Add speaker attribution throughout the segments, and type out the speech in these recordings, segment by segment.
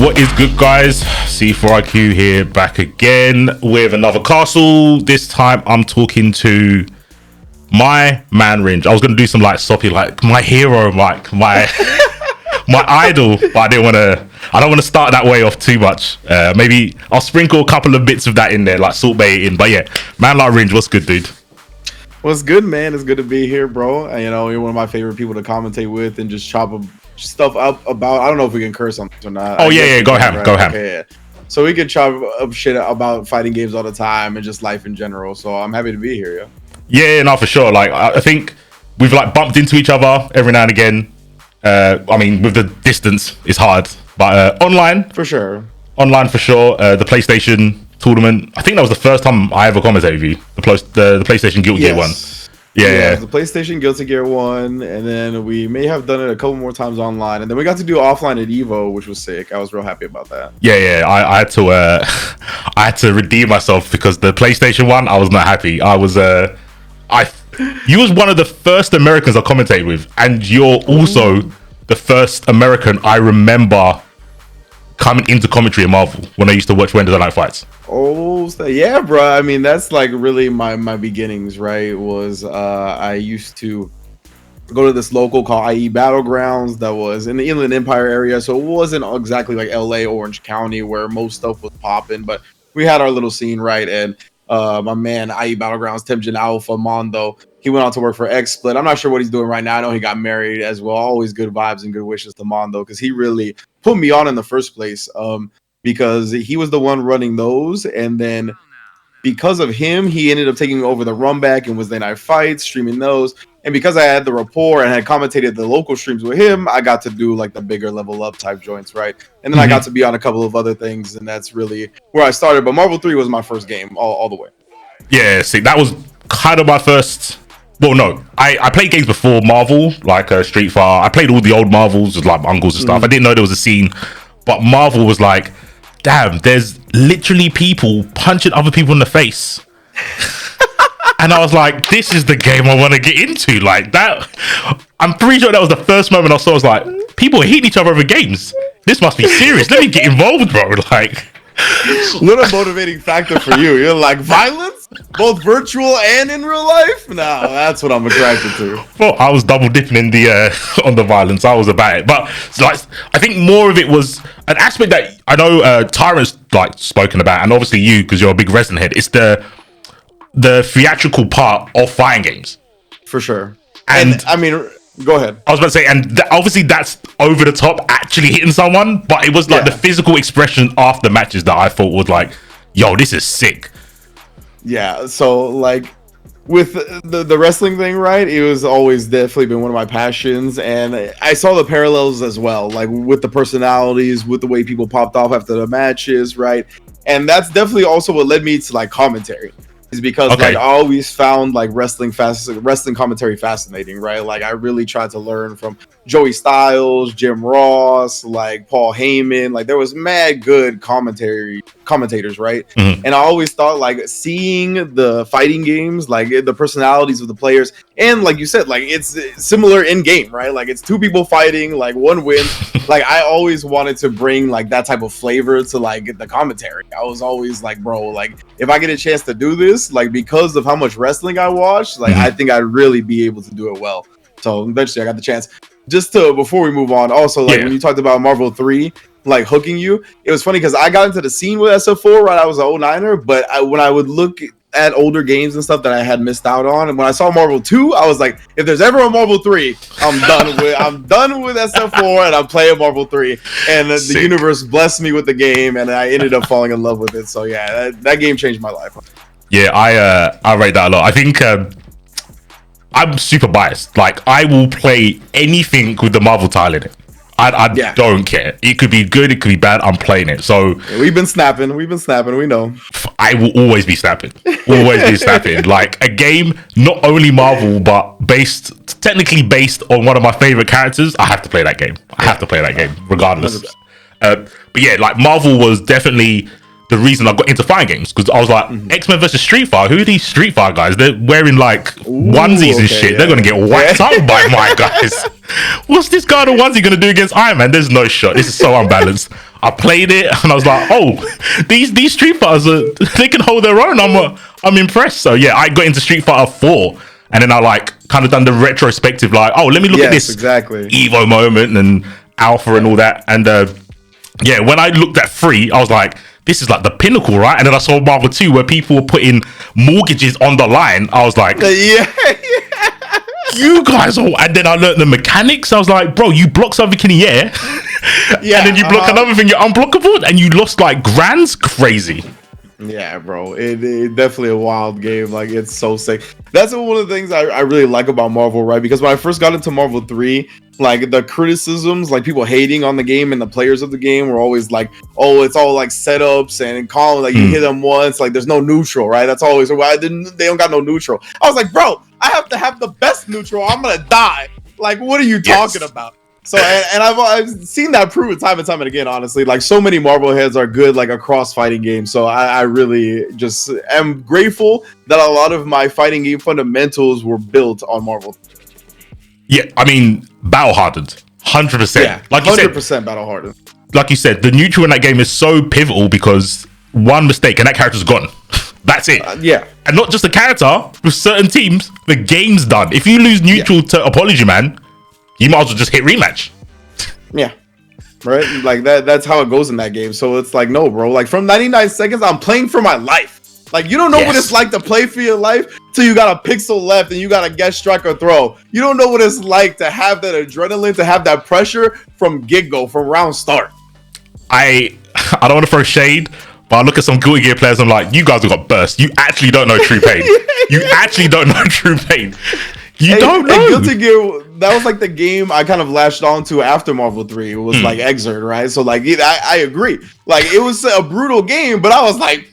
Speaker 1: What is good, guys? C4IQ here, back again with another castle. This time I'm talking to my man Rynge. I was gonna do some like soppy, like my hero, like my my idol, but I don't want to start that way off too much. Maybe I'll sprinkle a couple of bits of that in there, like salt bay in. But yeah, man like Rynge, what's good, dude?
Speaker 2: What's good, man? It's good to be here, bro. And, you know, you're one of my favorite people to commentate with and just chop stuff up about. I don't know if we can curse on this or not.
Speaker 1: Oh yeah, go ham, right? Go ham.
Speaker 2: Okay, yeah. So we can chop up shit about fighting games all the time and just life in general. So I'm happy to be here,
Speaker 1: yeah. Yeah, no, for sure. Like I think we've like bumped into each other every now and again. I mean, with the distance, it's hard, but online
Speaker 2: for sure.
Speaker 1: Online for sure. The PlayStation tournament. I think that was the first time I ever commentated with you. The PlayStation Guilty Gear one. Yeah.
Speaker 2: The PlayStation Guilty Gear 1, and then we may have done it a couple more times online, and then we got to do offline at Evo, which was sick. I was real happy about that.
Speaker 1: Yeah. I had to I had to redeem myself because the PlayStation one, I was not happy. I was you was one of the first Americans I commentated with, and you're also the first American I remember coming into commentary at Marvel when I used to watch Wednesday Night Fights.
Speaker 2: Oh, yeah, bro. I mean, that's like really my beginnings, right? Was I used to go to this local called IE Battlegrounds that was in the Inland Empire area, so it wasn't exactly like LA, Orange County, where most stuff was popping, but we had our little scene, right? And my man, IE Battlegrounds, Timjin Alpha, Mondo, he went on to work for XSplit. I'm not sure what he's doing right now. I know he got married as well. Always good vibes and good wishes to Mondo, because he really put me on in the first place, because he was the one running those. And then because of him, he ended up taking over the run back and Wednesday Night Fights, streaming those. And because I had the rapport and had commentated the local streams with him, I got to do like the bigger level up type joints, right? And then I got to be on a couple of other things, and that's really where I started. But Marvel 3 was my first game all the way. Yeah,
Speaker 1: see, that was kind of my first. Well, no, I played games before Marvel, like Street Fighter. I played all the old Marvels with like my uncles and stuff. I didn't know there was a scene, but Marvel was like, damn, there's literally people punching other people in the face. And I was like, this is the game I want to get into. Like that, I'm pretty sure that was the first moment I saw. I was like, people are hitting each other over games. This must be serious. Let me get involved, bro. Like,
Speaker 2: little motivating factor for you. You're like, violence, both virtual and in real life. No, that's what I'm attracted to.
Speaker 1: Well, I was double dipping in the on the violence. I was about it, but like, I think more of it was an aspect that I know Tyrant's like spoken about, and obviously you, because you're a big wrestling head. It's the theatrical part of fighting games,
Speaker 2: for sure. And I mean, go ahead.
Speaker 1: I was about to say, and obviously that's over the top, actually hitting someone, but it was like the physical expression after matches that I thought was like, yo, this is sick.
Speaker 2: Yeah, so like with the wrestling thing, right? It was always definitely been one of my passions, and I saw the parallels as well, like with the personalities, with the way people popped off after the matches, right? And that's definitely also what led me to like commentary. Is because like I always found like wrestling commentary fascinating, right? Like I really tried to learn from Joey Styles, Jim Ross, like Paul Heyman. Like there was mad good commentators, right? And I always thought like seeing the fighting games, like the personalities of the players, and like you said, like it's similar in game, right? Like it's two people fighting, like one wins. Like I always wanted to bring like that type of flavor to like the commentary. I was always like, bro, like if I get a chance to do this, like because of how much wrestling I watched, like I think I'd really be able to do it well. So eventually I got the chance. Just to, before we move on, also like when you talked about Marvel 3 like hooking you, it was funny because I got into the scene with SF4, right? I was an 09er, but when I would look at older games and stuff that I had missed out on, and when I saw Marvel 2, I was like, if there's ever a Marvel 3, I'm done with SF4 and I'm playing Marvel 3. And the universe blessed me with the game, and I ended up falling in love with it. So yeah, that game changed my life.
Speaker 1: Yeah, I rate that a lot. I think I'm super biased. Like I will play anything with the Marvel tile in it. I don't care. It could be good, it could be bad. I'm playing it. So
Speaker 2: we've been snapping. We know.
Speaker 1: I will always be snapping. Like a game, not only Marvel, but technically based on one of my favorite characters. I have to play that game. Regardless. But yeah, like Marvel was definitely the reason I got into fighting games, because I was like, X-Men versus Street Fighter, who are these Street Fighter guys? They're wearing like onesies and shit. They're gonna get whacked up by my guys. What's this guy in a onesie gonna do against Iron Man? There's no shot. This is so unbalanced. I played it and I was like, oh, these Street Fighters they can hold their own. I'm impressed. So yeah, I got into Street Fighter 4 and then I like kind of done the retrospective, like, oh, let me look at this
Speaker 2: exactly
Speaker 1: Evo moment and Alpha and all that. And yeah, when I looked at 3, I was like, this is like the pinnacle, right? And then I saw Marvel 2 where people were putting mortgages on the line. I was like,
Speaker 2: yeah.
Speaker 1: You guys are, and then I learned the mechanics. I was like, bro, you block something in the air, yeah, and then you block another thing, you're unblockable, and you lost like grands. Crazy.
Speaker 2: Yeah, bro, it definitely a wild game. Like, it's so sick. That's one of the things I really like about Marvel, right? Because when I first got into Marvel 3, like the criticisms, like people hating on the game and the players of the game were always like, oh, it's all like setups and calling, like you hit them once, like there's no neutral, right? That's always why they don't got no neutral. I was like, bro, I have to have the best neutral. I'm gonna die. Like, what are you talking about? So, and I've seen that proven time and time again, honestly. Like, so many Marvel heads are good, like, across fighting games. So, I really just am grateful that a lot of my fighting game fundamentals were built on Marvel.
Speaker 1: Yeah, I mean, battle hardened. 100%.
Speaker 2: Yeah, like 100% battle hardened.
Speaker 1: Like you said, the neutral in that game is so pivotal because one mistake and that character's gone. That's it.
Speaker 2: Yeah.
Speaker 1: And not just the character, with certain teams, the game's done. If you lose neutral to Apology Man, you might as well just hit rematch.
Speaker 2: Yeah. Right? Like that's how it goes in that game. So it's like, no, bro. Like from 99 seconds, I'm playing for my life. Like, you don't know what it's like to play for your life till you got a pixel left and you got to guess, strike, or throw. You don't know what it's like to have that adrenaline, to have that pressure from get-go, from round start.
Speaker 1: I don't want to throw shade, but I look at some Guilty Gear players, I'm like, you guys have got burst. You actually don't know true pain. You actually don't know true pain. You don't know.
Speaker 2: Guilty Gear, that was like the game I kind of latched on to after Marvel 3. It was like Exert, right? So like, I agree. Like, it was a brutal game, but I was like,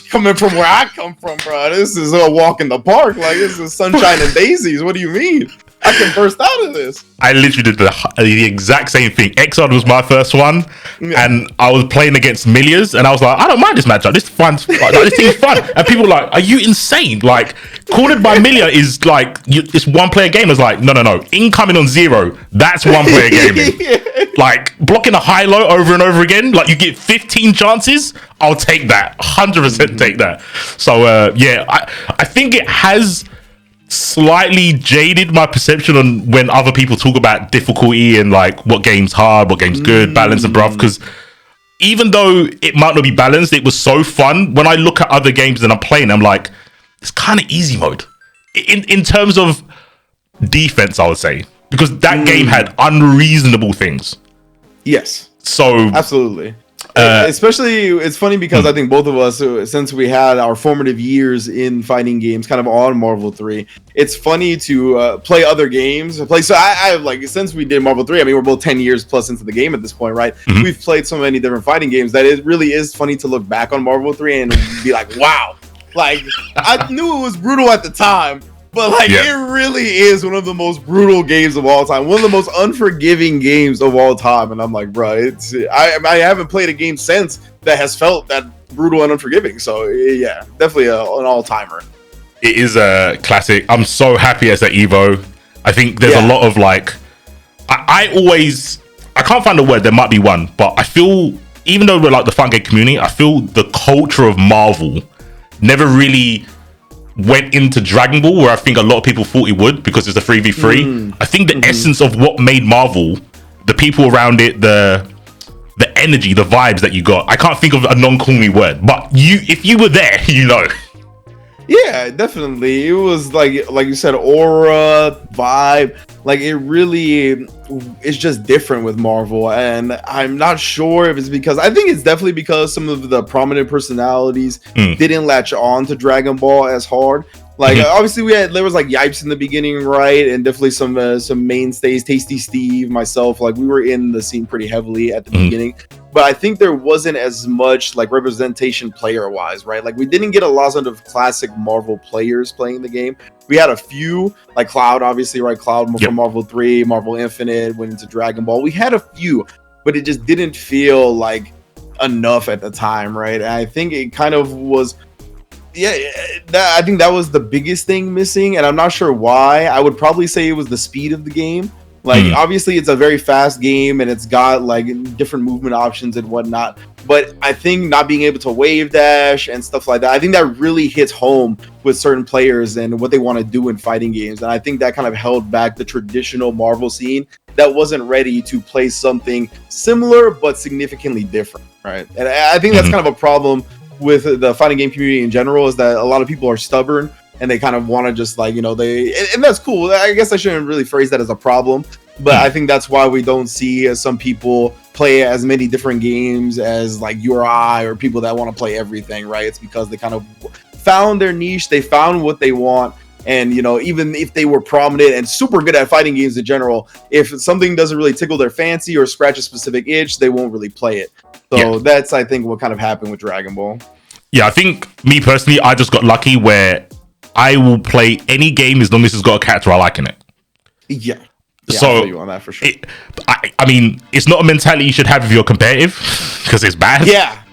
Speaker 2: coming from where I come from, bro, this is a walk in the park. Like, this is sunshine and daisies. What do you mean? I can burst out of this.
Speaker 1: I literally did the exact same thing. Exod was my first one, and I was playing against Millions, and I was like, I don't mind this matchup. This is fun. Like, this thing's fun. And people were like, are you insane? Like, Cornered by Milia is like, it's one player game. It's like, no. Incoming on 0, that's one player gaming. Like, blocking a high-low over and over again, like you get 15 chances, I'll take that. 100% take that. So, yeah, I think it has slightly jaded my perception on when other people talk about difficulty and like what game's hard, what game's good, balance and bruv, because even though it might not be balanced, it was so fun. When I look at other games and I'm playing, I'm like, it's kind of easy mode in terms of defense, I would say, because that game had unreasonable things.
Speaker 2: Yes,
Speaker 1: so
Speaker 2: absolutely. Especially, it's funny because I think both of us, since we had our formative years in fighting games, kind of on Marvel 3, it's funny to play other games. So I like, since we did Marvel 3, I mean, we're both 10 years plus into the game at this point, right? We've played so many different fighting games that it really is funny to look back on Marvel 3 and be like, wow. Like, I knew it was brutal at the time, but like, it really is one of the most brutal games of all time, one of the most unforgiving games of all time. And I'm like, bro, I haven't played a game since that has felt that brutal and unforgiving. So yeah, definitely an all-timer.
Speaker 1: It is a classic. I'm so happy as an Evo. I think there's a lot of like, I can't find a word, there might be one, but I feel, even though we're like the fun game community, I feel the culture of Marvel never really went into Dragon Ball where I think a lot of people thought it would, because it's a 3v3. I think the essence of what made Marvel, the people around it, the energy, the vibes that you got, I can't think of a non-corny word, but if you were there, you know.
Speaker 2: Yeah, definitely. It was like you said, aura, vibe. Like, it really is just different with Marvel, and I'm not sure if it's because, I think it's definitely because some of the prominent personalities didn't latch on to Dragon Ball as hard. Like, obviously there was like Yipes in the beginning, right? And definitely some mainstays, Tasty Steve, myself, like we were in the scene pretty heavily at the beginning. But I think there wasn't as much like representation player wise, right? Like, we didn't get a lot of classic Marvel players playing the game. We had a few, like Cloud, obviously, right? Cloud from Marvel 3, Marvel Infinite, went into Dragon Ball. We had a few, but it just didn't feel like enough at the time, right? And I think it kind of was, I think that was the biggest thing missing, and I'm not sure why. I would probably say it was the speed of the game, Like, obviously, it's a very fast game, and it's got like different movement options and whatnot. But I think not being able to wave dash and stuff like that, I think that really hits home with certain players and what they want to do in fighting games. And I think that kind of held back the traditional Marvel scene that wasn't ready to play something similar but significantly different, right? And I think that's kind of a problem with the fighting game community in general, is that a lot of people are stubborn and they kind of want to just like, and that's cool. I guess I shouldn't really phrase that as a problem, but I think that's why we don't see some people play as many different games as like you or I, or people that want to play everything, right? It's because they kind of found their niche, they found what they want. And, even if they were prominent and super good at fighting games in general, if something doesn't really tickle their fancy or scratch a specific itch, they won't really play it. So that's, I think, what kind of happened with Dragon Ball.
Speaker 1: Yeah, I think me personally, I just got lucky where I will play any game as long as it's got a character I like in it.
Speaker 2: Yeah,
Speaker 1: so
Speaker 2: I feel you on that for sure.
Speaker 1: I mean, it's not a mentality you should have if you're competitive, because it's bad.
Speaker 2: Yeah.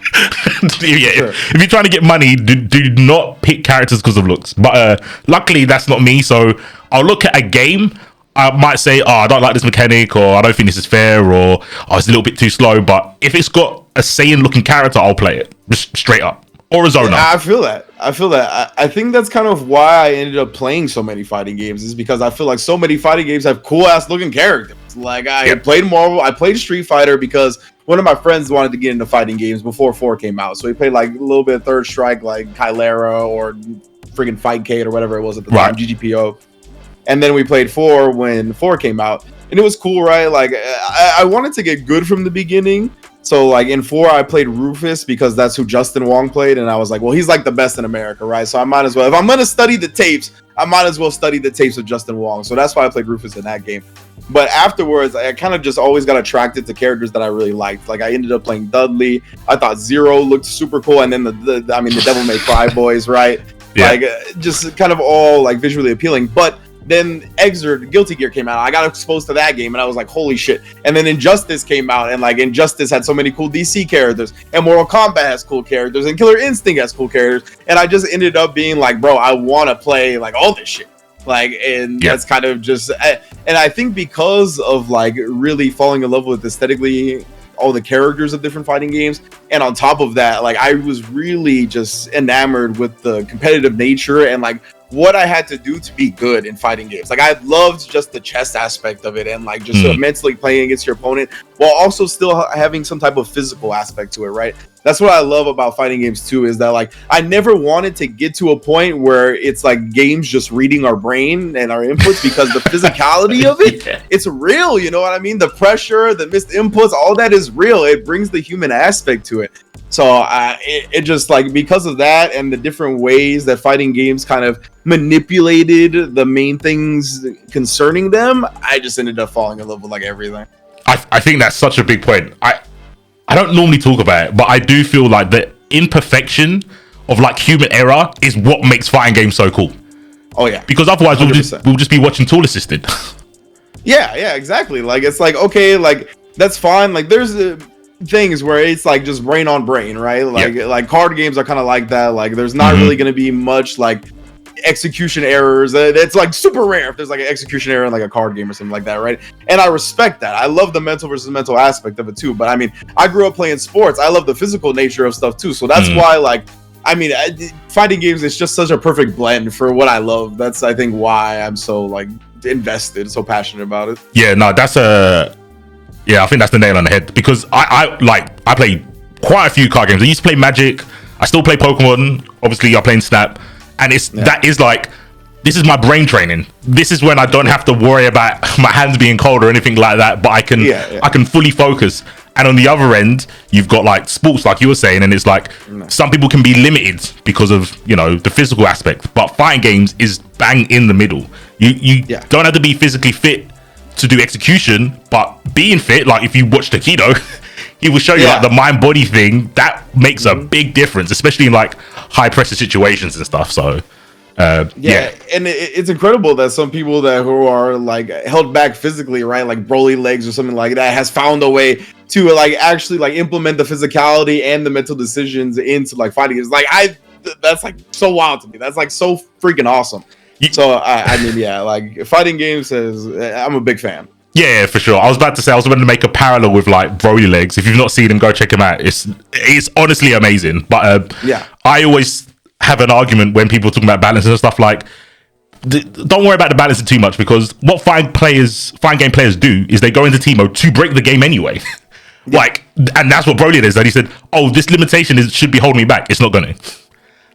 Speaker 1: Sure. If you're trying to get money, do not pick characters because of looks. But luckily, that's not me. So I'll look at a game. I might say, I don't like this mechanic, or I don't think this is fair, or it's a little bit too slow. But if it's got a Saiyan looking character, I'll play it just straight up. Or a Zona.
Speaker 2: I feel that. I think that's kind of why I ended up playing so many fighting games, is because I feel like so many fighting games have cool ass looking characters. Like I played Marvel, I played Street Fighter because one of my friends wanted to get into fighting games before 4 came out. So he played like a little bit of Third Strike, like Kylera or friggin' Fightcade or whatever it was at the time, GGPO. And then we played 4 when 4 came out. And it was cool, right? Like I wanted to get good from the beginning. So like in 4, I played Rufus because that's who Justin Wong played. And I was like, well, he's like the best in America, right? So I might as well, if I'm going to study the tapes, I might as well study the tapes of Justin Wong. So that's why I played Rufus in that game. But afterwards, I kind of just always got attracted to characters that I really liked. Like I ended up playing Dudley. I thought Zero looked super cool. And then the Devil May Cry boys, right? Yeah. Like just kind of all like visually appealing. But then Exert, Guilty Gear came out. I got exposed to that game and I was like, holy shit. And then Injustice came out, and like Injustice had so many cool DC characters, and Mortal Kombat has cool characters, and Killer Instinct has cool characters. And I just ended up being like, bro, I want to play like all this shit. Like, and that's kind of just, and I think because of like really falling in love with aesthetically all the characters of different fighting games, and on top of that, like I was really just enamored with the competitive nature and like what I had to do to be good in fighting games. Like I loved just the chess aspect of it, and like just mentally playing against your opponent while also still having some type of physical aspect to it, right? That's what I love about fighting games too, is that like I never wanted to get to a point where it's like games just reading our brain and our inputs, because the physicality of it, it's real, you know what I mean? The pressure, the missed inputs, all that is real. It brings the human aspect to it. So it just like, because of that and the different ways that fighting games kind of manipulated the main things concerning them, I just ended up falling in love with like everything.
Speaker 1: I think that's such a big point. I don't normally talk about it, but I do feel like the imperfection of like human error is what makes fighting games so cool.
Speaker 2: Oh yeah,
Speaker 1: because otherwise we'll just be watching tool assisted.
Speaker 2: yeah, exactly. Like it's like, okay, like that's fine. Like there's things where it's like just brain on brain, right? Like card games are kind of like that. Like there's not really going to be much like execution errors. It's like super rare if there's like an execution error in like a card game or something like that, right? And I respect that. I love the mental versus mental aspect of it too. But I mean, I grew up playing sports. I love the physical nature of stuff too. So that's why, like, I mean, fighting games is just such a perfect blend for what I love. That's, I think, why I'm so like invested, so passionate about it.
Speaker 1: Yeah, no, I think that's the nail on the head, because I play quite a few card games. I used to play Magic. I still play Pokemon. Obviously, I'm playing Snap. And that is like, this is my brain training. This is when I don't have to worry about my hands being cold or anything like that, but I can fully focus. And on the other end, you've got like sports, like you were saying, and it's like some people can be limited because of, you know, the physical aspect. But fighting games is bang in the middle. You don't have to be physically fit to do execution, but being fit, like if you watch Takedo, he will show you like the mind body thing that makes a big difference, especially in like high pressure situations and stuff. So and it's incredible that some people who are like held back physically, right, like Broly legs or something like that, has found a way to like actually like implement the physicality and the mental decisions into like fighting. It's like that's like so wild to me. That's like so freaking awesome. So I mean, like fighting games I'm a big fan. Yeah, for sure. I was about to make a parallel with like Broly Legs. If you've not seen him, go check him out. It's honestly amazing. But
Speaker 2: Yeah.
Speaker 1: I always have an argument when people are talking about balance and stuff like. Don't worry about the balancing too much, because what fighting game players do is they go into team mode to break the game anyway.
Speaker 2: Yeah.
Speaker 1: Like, and that's what Broly is. That he said, "Oh, this limitation should be holding me back. It's not gonna."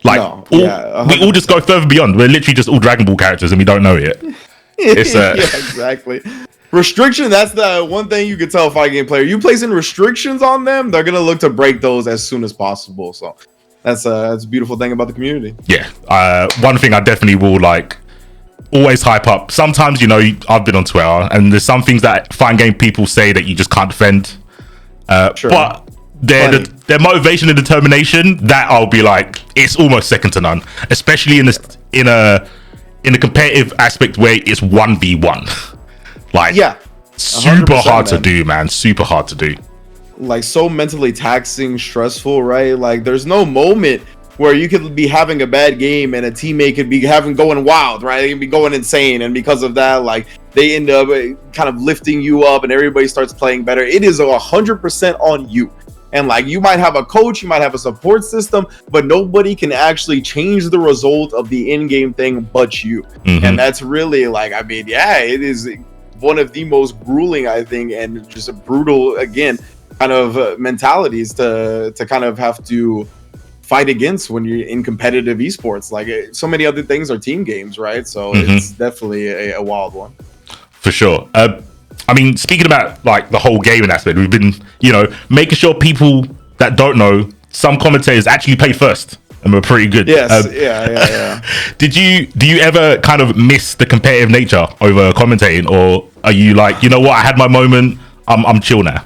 Speaker 1: Like,
Speaker 2: No,
Speaker 1: we all just go further beyond. We're literally just all Dragon Ball characters, and we don't know it. It's
Speaker 2: yeah, exactly. Restriction, that's the one thing you could tell a fighting game player. You placing restrictions on them, they're gonna look to break those as soon as possible. So that's a beautiful thing about the community.
Speaker 1: Yeah. One thing I definitely will like always hype up. Sometimes, I've been on Twitter, and there's some things that fighting game people say that you just can't defend.
Speaker 2: Sure.
Speaker 1: But their motivation and determination, that I'll be like, it's almost second to none, especially in a competitive aspect where it's 1v1. Like,
Speaker 2: yeah,
Speaker 1: super hard to
Speaker 2: man.
Speaker 1: do, man. Super hard to do.
Speaker 2: Like, so mentally taxing, stressful, right? Like, there's no moment where you could be having a bad game and a teammate could be going wild, right? They could be going insane, and because of that, like, they end up kind of lifting you up, and everybody starts playing better. It is 100% on you. And like, you might have a coach, you might have a support system, but nobody can actually change the result of the in-game thing but you.
Speaker 1: Mm-hmm.
Speaker 2: And that's really like, I mean, yeah, it is one of the most grueling, I think, and just a brutal, again, kind of mentalities to kind of have to fight against when you're in competitive esports. Like, so many other things are team games, right? So it's definitely a wild one.
Speaker 1: For sure. I mean, speaking about like the whole gaming aspect, we've been, making sure people that don't know, some commentators actually play first, and we're pretty good.
Speaker 2: Yes, yeah.
Speaker 1: Do you ever kind of miss the competitive nature over commentating, or are you like, you know what, I had my moment, I'm chill now?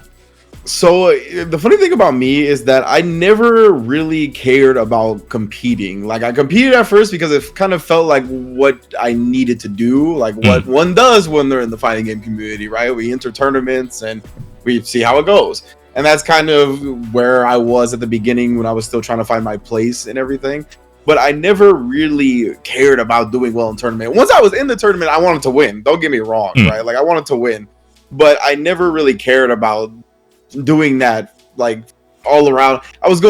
Speaker 2: So the funny thing about me is that I never really cared about competing. Like, I competed at first because it kind of felt like what I needed to do, like what one does when they're in the fighting game community, right? We enter tournaments and we see how it goes. And that's kind of where I was at the beginning when I was still trying to find my place and everything. But I never really cared about doing well in tournament. Once I was in the tournament, I wanted to win. Don't get me wrong, right? Like, I wanted to win. But I never really cared about doing that, like, all around. I was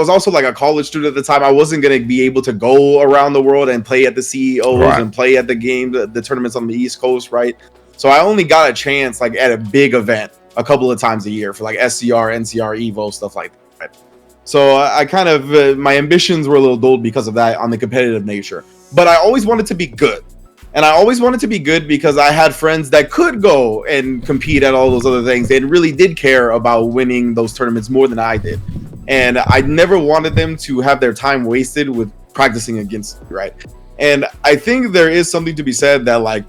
Speaker 2: also like a college student at the time. I wasn't going to be able to go around the world and play at the CEOs and play at the game, the tournaments on the East Coast, right? So I only got a chance like at a big event a couple of times a year for like SCR, NCR, Evo, stuff like that. Right? So I kind of, my ambitions were a little dulled because of that on the competitive nature. But I always wanted to be good. And I always wanted to be good because I had friends that could go and compete at all those other things. They really did care about winning those tournaments more than I did. And I never wanted them to have their time wasted with practicing against me, right? And I think there is something to be said that, like,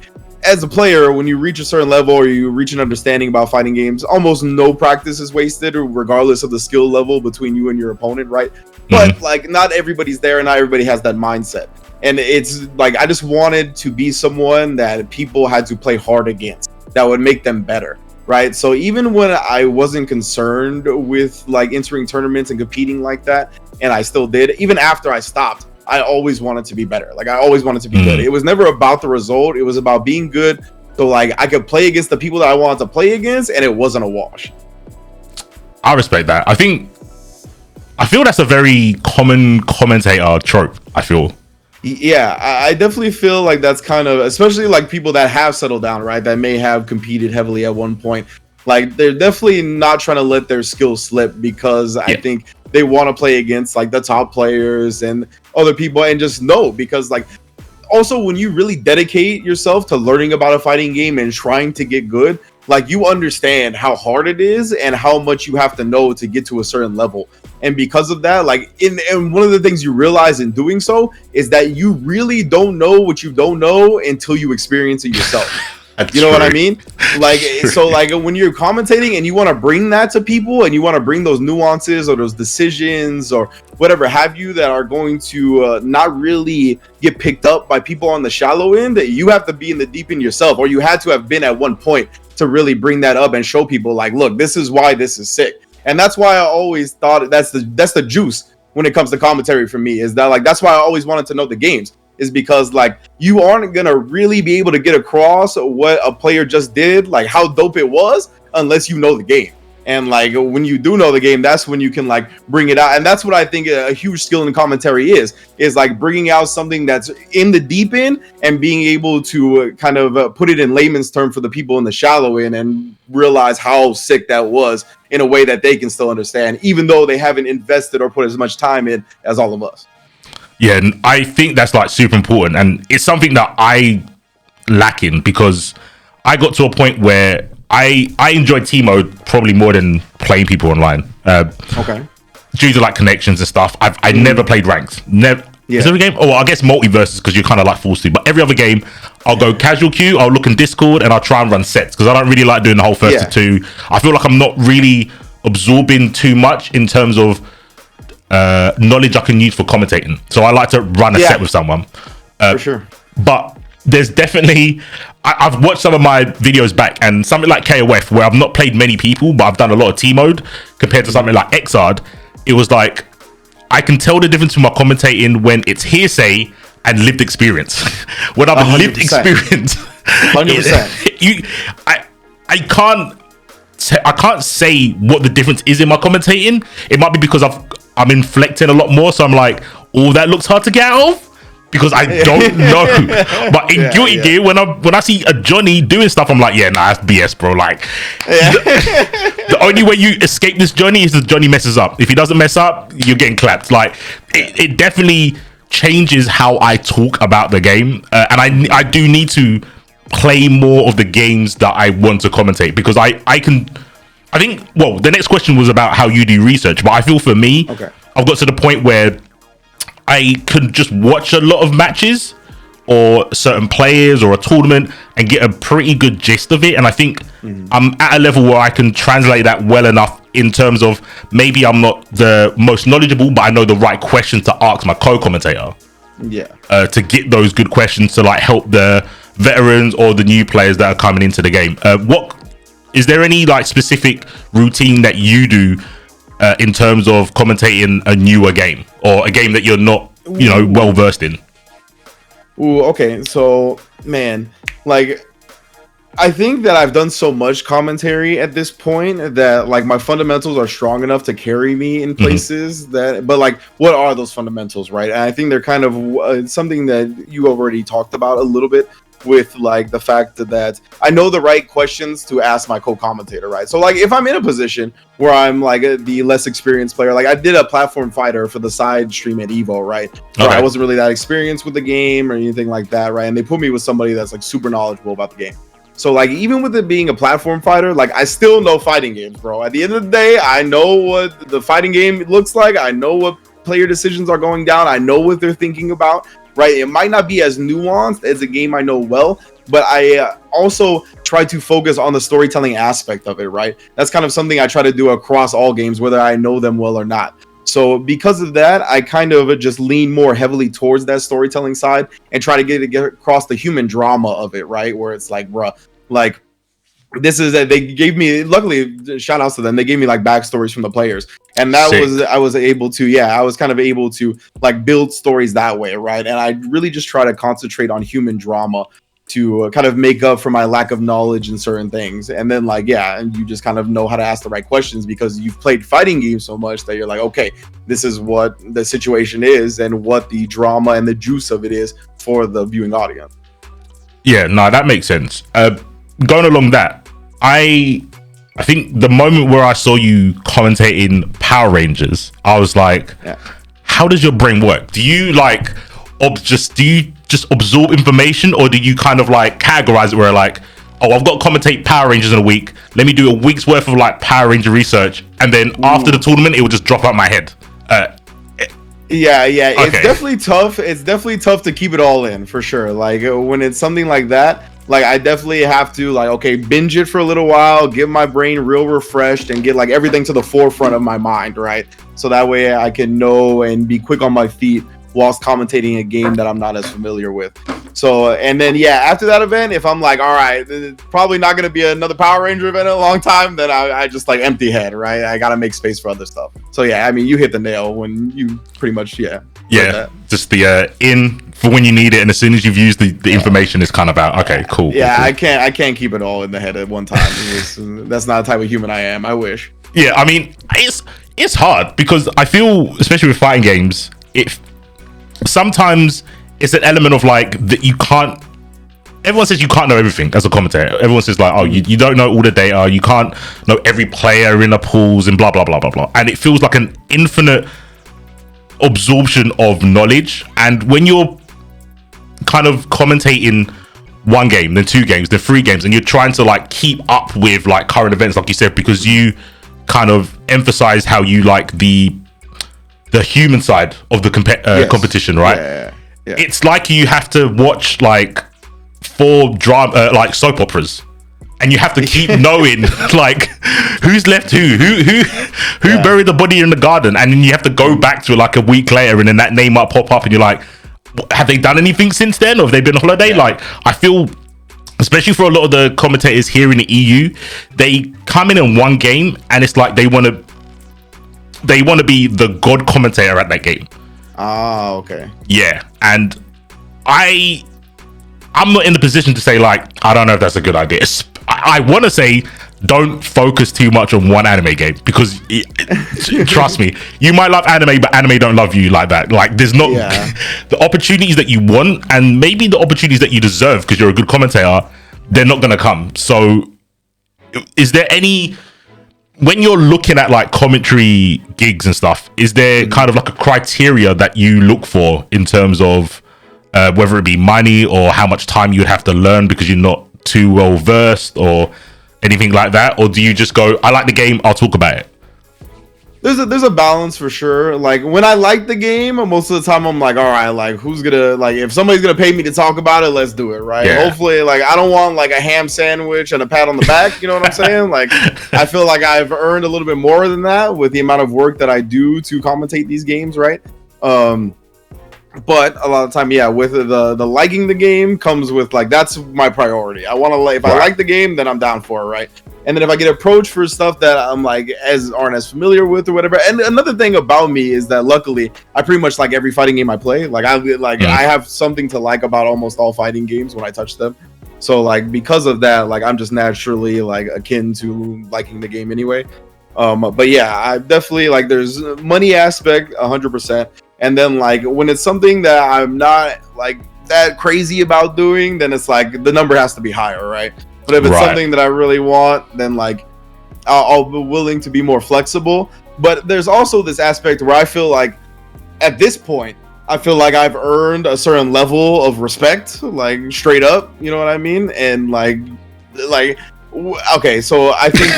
Speaker 2: as a player, when you reach a certain level or you reach an understanding about fighting games, almost no practice is wasted, regardless of the skill level between you and your opponent, right? But, like, not everybody's there and not everybody has that mindset. And it's like, I just wanted to be someone that people had to play hard against, that would make them better, right? So even when I wasn't concerned with like entering tournaments and competing like that, and I still did, even after I stopped, I always wanted to be better. Like, I always wanted to be good. It was never about the result. It was about being good. So like, I could play against the people that I wanted to play against, and it wasn't a wash.
Speaker 1: I respect that. I feel that's a very common commentator trope, I feel.
Speaker 2: Yeah, I definitely feel like that's kind of, especially like people that have settled down, right? That may have competed heavily at one point. Like, they're definitely not trying to let their skills slip because I think they want to play against like the top players and other people, and just know, because like, also when you really dedicate yourself to learning about a fighting game and trying to get good, like, you understand how hard it is and how much you have to know to get to a certain level. And because of that, like, and one of the things you realize in doing so is that you really don't know what you don't know until you experience it yourself. You know what I mean? Like, so like when you're commentating and you want to bring that to people and you want to bring those nuances or those decisions or whatever have you that are going to not really get picked up by people on the shallow end, you have to be in the deep end yourself, or you had to have been at one point to really bring that up and show people like, look, this is why this is sick. And that's why I always thought that's the juice when it comes to commentary for me, is that like, that's why I always wanted to know the games. is because like you aren't gonna really be able to get across what a player just did, like how dope it was, unless you know the game. And like when you do know the game, that's when you can like bring it out. And that's what I think a huge skill in commentary is like bringing out something that's in the deep end and being able to kind of put it in layman's term for the people in the shallow end and realize how sick that was in a way that they can still understand, even though they haven't invested or put as much time in as all of us.
Speaker 1: Yeah, and I think that's like super important, and it's something that I lack in because I got to a point where I enjoy team mode probably more than playing people online.
Speaker 2: Okay.
Speaker 1: Due to like connections and stuff, I never played ranked. Never.
Speaker 2: Yeah.
Speaker 1: Is every game? Oh, I guess multiverses because you're kind of like forced to. But every other game, I'll go casual queue. I'll look in Discord and I'll try and run sets because I don't really like doing the whole first to two. I feel like I'm not really absorbing too much in terms of knowledge I can use for commentating. So I like to run a set with someone.
Speaker 2: For sure.
Speaker 1: But there's definitely I've watched some of my videos back, and something like KOF where I've not played many people but I've done a lot of team mode compared to something like Xrd, it was like I can tell the difference between my commentating when it's hearsay and lived experience. When I've
Speaker 2: 100%.
Speaker 1: lived experience
Speaker 2: 100%.
Speaker 1: I can't say what the difference is in my commentating. It might be because I'm inflecting a lot more, so I'm like, oh, that looks hard to get out of because I don't know. But in Guilty Gear, when I see a Johnny doing stuff, I'm like, yeah, nah, that's BS, bro. Like, the only way you escape this Johnny is if Johnny messes up. If he doesn't mess up, you're getting clapped. Like, it definitely changes how I talk about the game, and I do need to play more of the games that I want to commentate because I think, well, the next question was about how you do research, but I feel for me, I've got to the point where I can just watch a lot of matches or certain players or a tournament and get a pretty good gist of it. And I think I'm at a level where I can translate that well enough in terms of maybe I'm not the most knowledgeable, but I know the right questions to ask my co-commentator. To get those good questions to like help the veterans or the new players that are coming into the game. What is there any like specific routine that you do in terms of commentating a newer game or a game that you're not, well versed in?
Speaker 2: Ooh, okay. So, man, like, I think that I've done so much commentary at this point that like my fundamentals are strong enough to carry me in places but like, what are those fundamentals, right? And I think they're kind of something that you already talked about a little bit with like the fact that I know the right questions to ask my co-commentator, right? So like if I'm in a position where I'm like the less experienced player, like I did a platform fighter for the side stream at Evo, right? So I wasn't really that experienced with the game or anything like that, right? And they put me with somebody that's like super knowledgeable about the game. So like even with it being a platform fighter, like I still know fighting games, bro. At the end of the day, I know what the fighting game looks like. I know what player decisions are going down. I know what they're thinking about. Right, it might not be as nuanced as a game I know well, but I also try to focus on the storytelling aspect of it, right? That's kind of something I try to do across all games, whether I know them well or not. So because of that, I kind of just lean more heavily towards that storytelling side and try to get across the human drama of it, right? Where it's like, bruh, like, this is that they gave me, luckily, shout outs to them, they gave me like backstories from the players, and that was I was kind of able to like build stories that way, right? And I really just try to concentrate on human drama to kind of make up for my lack of knowledge in certain things. And then like and you just kind of know how to ask the right questions because you've played fighting games so much that you're like, okay, this is what the situation is and what the drama and the juice of it is for the viewing audience.
Speaker 1: Yeah, no, that makes sense. Going along that, I think the moment where I saw you commentating Power Rangers, I was like, how does your brain work? Do you like do you just absorb information, or do you kind of like categorize it where like, oh, I've got to commentate Power Rangers in a week, let me do a week's worth of like Power Ranger research, and then after the tournament it will just drop out my head?
Speaker 2: It's definitely tough. It's definitely tough to keep it all in, for sure. Like when it's something like that, like I definitely have to like, okay, binge it for a little while, get my brain real refreshed and get like everything to the forefront of my mind, right? So that way I can know and be quick on my feet whilst commentating a game that I'm not as familiar with. So, and then after that event, if I'm like, all right, it's probably not going to be another Power Ranger event in a long time, then I just like empty head, right? I got to make space for other stuff. So yeah, I mean, you hit the nail when you pretty much
Speaker 1: just the in for when you need it, and as soon as you've used the information, it's kind of out. Okay, cool.
Speaker 2: Yeah,
Speaker 1: cool.
Speaker 2: I can't keep it all in the head at one time. That's not the type of human I am. I wish.
Speaker 1: Yeah, I mean, it's hard because I feel, especially with fighting games, sometimes it's an element of like that you can't. Everyone says you can't know everything as a commentator. Everyone says like, oh, you don't know all the data. You can't know every player in the pools and blah blah blah blah blah. And it feels like an infinite absorption of knowledge. And when you're kind of commentating one game, then two games, then three games, and you're trying to like keep up with like current events, like you said, because you kind of emphasize how you like the human side of the competition, right?
Speaker 2: Yeah.
Speaker 1: It's like you have to watch like 4 drama like soap operas, and you have to keep knowing like who's left who buried the body in the garden, and then you have to go back to it like a week later, and then that name might pop up, and you're like, have they done anything since then, or have they been on holiday? Like, I feel, especially for a lot of the commentators here in the EU, they come in one game and it's like they want to be the god commentator at that game.
Speaker 2: Ah, okay.
Speaker 1: Yeah, and I'm not in the position to say like, I don't know if that's a good idea. I want to say don't focus too much on one anime game, because trust me, you might love anime, but anime don't love you like that. Like, there's not the opportunities that you want, and maybe the opportunities that you deserve because you're a good commentator, they're not going to come. So is there any, when you're looking at like commentary gigs and stuff, is there kind of like a criteria that you look for in terms of whether it be money or how much time you'd have to learn because you're not too well versed or anything like that? Or do you just go, I like the game, I'll talk about it?
Speaker 2: There's a balance for sure. Like, when I like the game, most of the time I'm like, all right, like, who's gonna, like, if somebody's gonna pay me to talk about it, let's do it, right? Hopefully, like, I don't want like a ham sandwich and a pat on the back, you know what I'm saying? Like, I feel like I've earned a little bit more than that with the amount of work that I do to commentate these games, right? But a lot of time, with the liking the game comes with like, that's my priority. I want to like, if I like the game, then I'm down for it, right? And then if I get approached for stuff that I'm like aren't as familiar with or whatever. And another thing about me is that luckily I pretty much like every fighting game I play. Like I have something to like about almost all fighting games when I touch them. So like, because of that, like, I'm just naturally like akin to liking the game anyway. But yeah, I definitely like, there's money aspect 100%. And then like, when it's something that I'm not like that crazy about doing, then it's like the number has to be higher, right? But if it's something that I really want, then like I'll be willing to be more flexible. But there's also this aspect where I feel like at this point, I feel like I've earned a certain level of respect, like straight up, you know what I mean? And like okay, so I think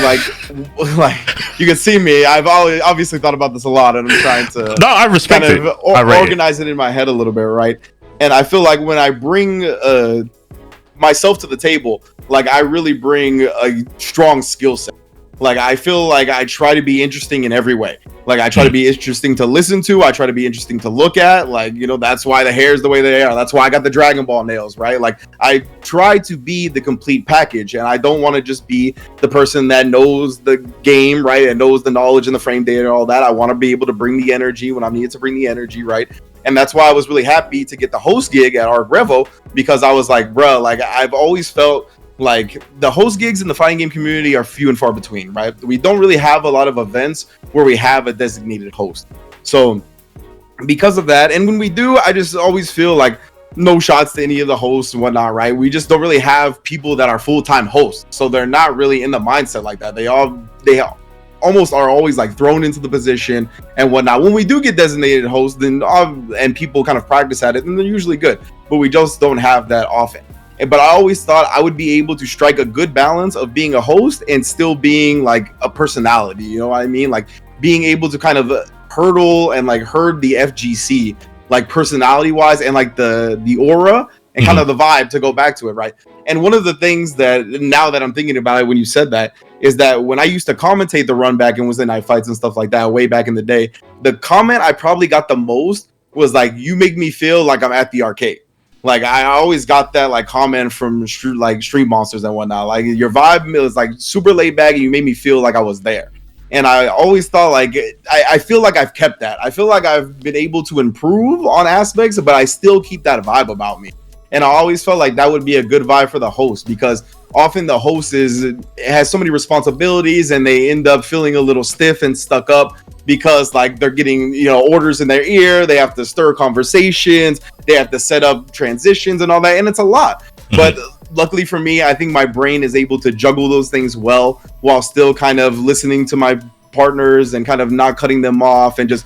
Speaker 2: like you can see me. I've obviously thought about this a lot, and I'm trying to
Speaker 1: I respect
Speaker 2: kind of organize it in my head a little bit, right? And I feel like when I bring myself to the table, like, I really bring a strong skill set. Like, I feel like I try to be interesting in every way. Like, I try to be interesting to listen to. I try to be interesting to look at. Like, you know, that's why the hair's the way they are. That's why I got the Dragon Ball nails, right? Like, I try to be the complete package, and I don't want to just be the person that knows the game, right? And knows the knowledge and the frame data and all that. I want to be able to bring the energy when I need to bring the energy, right? And that's why I was really happy to get the host gig at Arc Revo, because I was like, bro, like, I've always felt like the host gigs in the fighting game community are few and far between, right? We don't really have a lot of events where we have a designated host. So because of that, and when we do, I just always feel like no shots to any of the hosts and whatnot, right? We just don't really have people that are full-time hosts. So they're not really in the mindset like that. They almost are always like thrown into the position and whatnot. When we do get designated hosts, then and people kind of practice at it, then they're usually good. But we just don't have that often. But I always thought I would be able to strike a good balance of being a host and still being like a personality, you know what I mean? Like, being able to kind of hurdle and like herd the FGC, like personality wise, and like the aura and kind of the vibe to go back to it, right? And one of the things that, now that I'm thinking about it when you said that, is that when I used to commentate the run back and Wednesday night fights and stuff like that way back in the day, the comment I probably got the most was like, you make me feel like I'm at the arcade. Like I always got that like comment from like street monsters and whatnot. Like your vibe was like super laid back, and you made me feel like I was there. And I always thought like I feel like I've kept that. I feel like I've been able to improve on aspects, but I still keep that vibe about me. And I always felt like that would be a good vibe for the host, because often the host has so many responsibilities and they end up feeling a little stiff and stuck up because like they're getting, you know, orders in their ear. They have to stir conversations. They have to set up transitions and all that. And it's a lot. But luckily for me, I think my brain is able to juggle those things well while still kind of listening to my partners and kind of not cutting them off, and just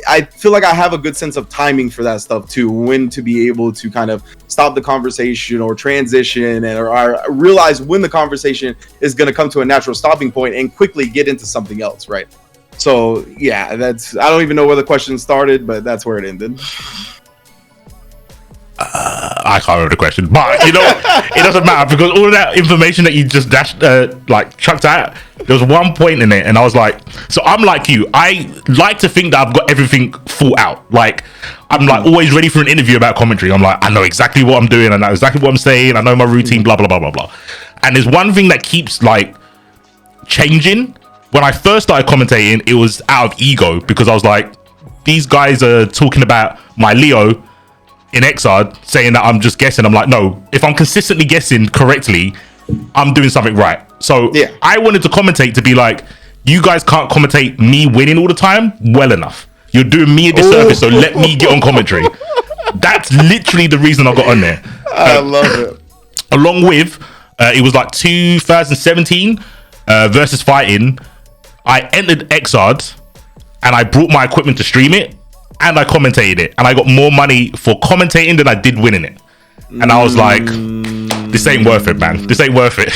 Speaker 2: I feel like I have a good sense of timing for that stuff too, when to be able to kind of stop the conversation or transition, and or I realize when the conversation is going to come to a natural stopping point and quickly get into something else, right? So yeah, that's, I don't even know where the question started, but that's where it ended.
Speaker 1: I can't remember the question, but you know, it doesn't matter, because all of that information that you just like chucked out, there was one point in it, and I was like, so I'm like you, I like to think that I've got everything thought out. Like I'm like always ready for an interview about commentary. I'm like, I know exactly what I'm doing, I know exactly what I'm saying, I know my routine, blah blah blah blah blah. And there's one thing that keeps like changing. When I first started commentating, it was out of ego, because I was like, these guys are talking about my Leo in Xrd, saying that I'm just guessing. I'm like, no, if I'm consistently guessing correctly, I'm doing something right. So yeah, I wanted to commentate to be like, you guys can't commentate me winning all the time well enough. You're doing me a disservice, so let me get on commentary. That's literally the reason I got on there.
Speaker 2: I love it.
Speaker 1: Along with, it was like 2017 versus fighting. I entered Xrd and I brought my equipment to stream it, and I commentated it, and I got more money for commentating than I did winning it. And I was like, this ain't worth it, man. This ain't worth it.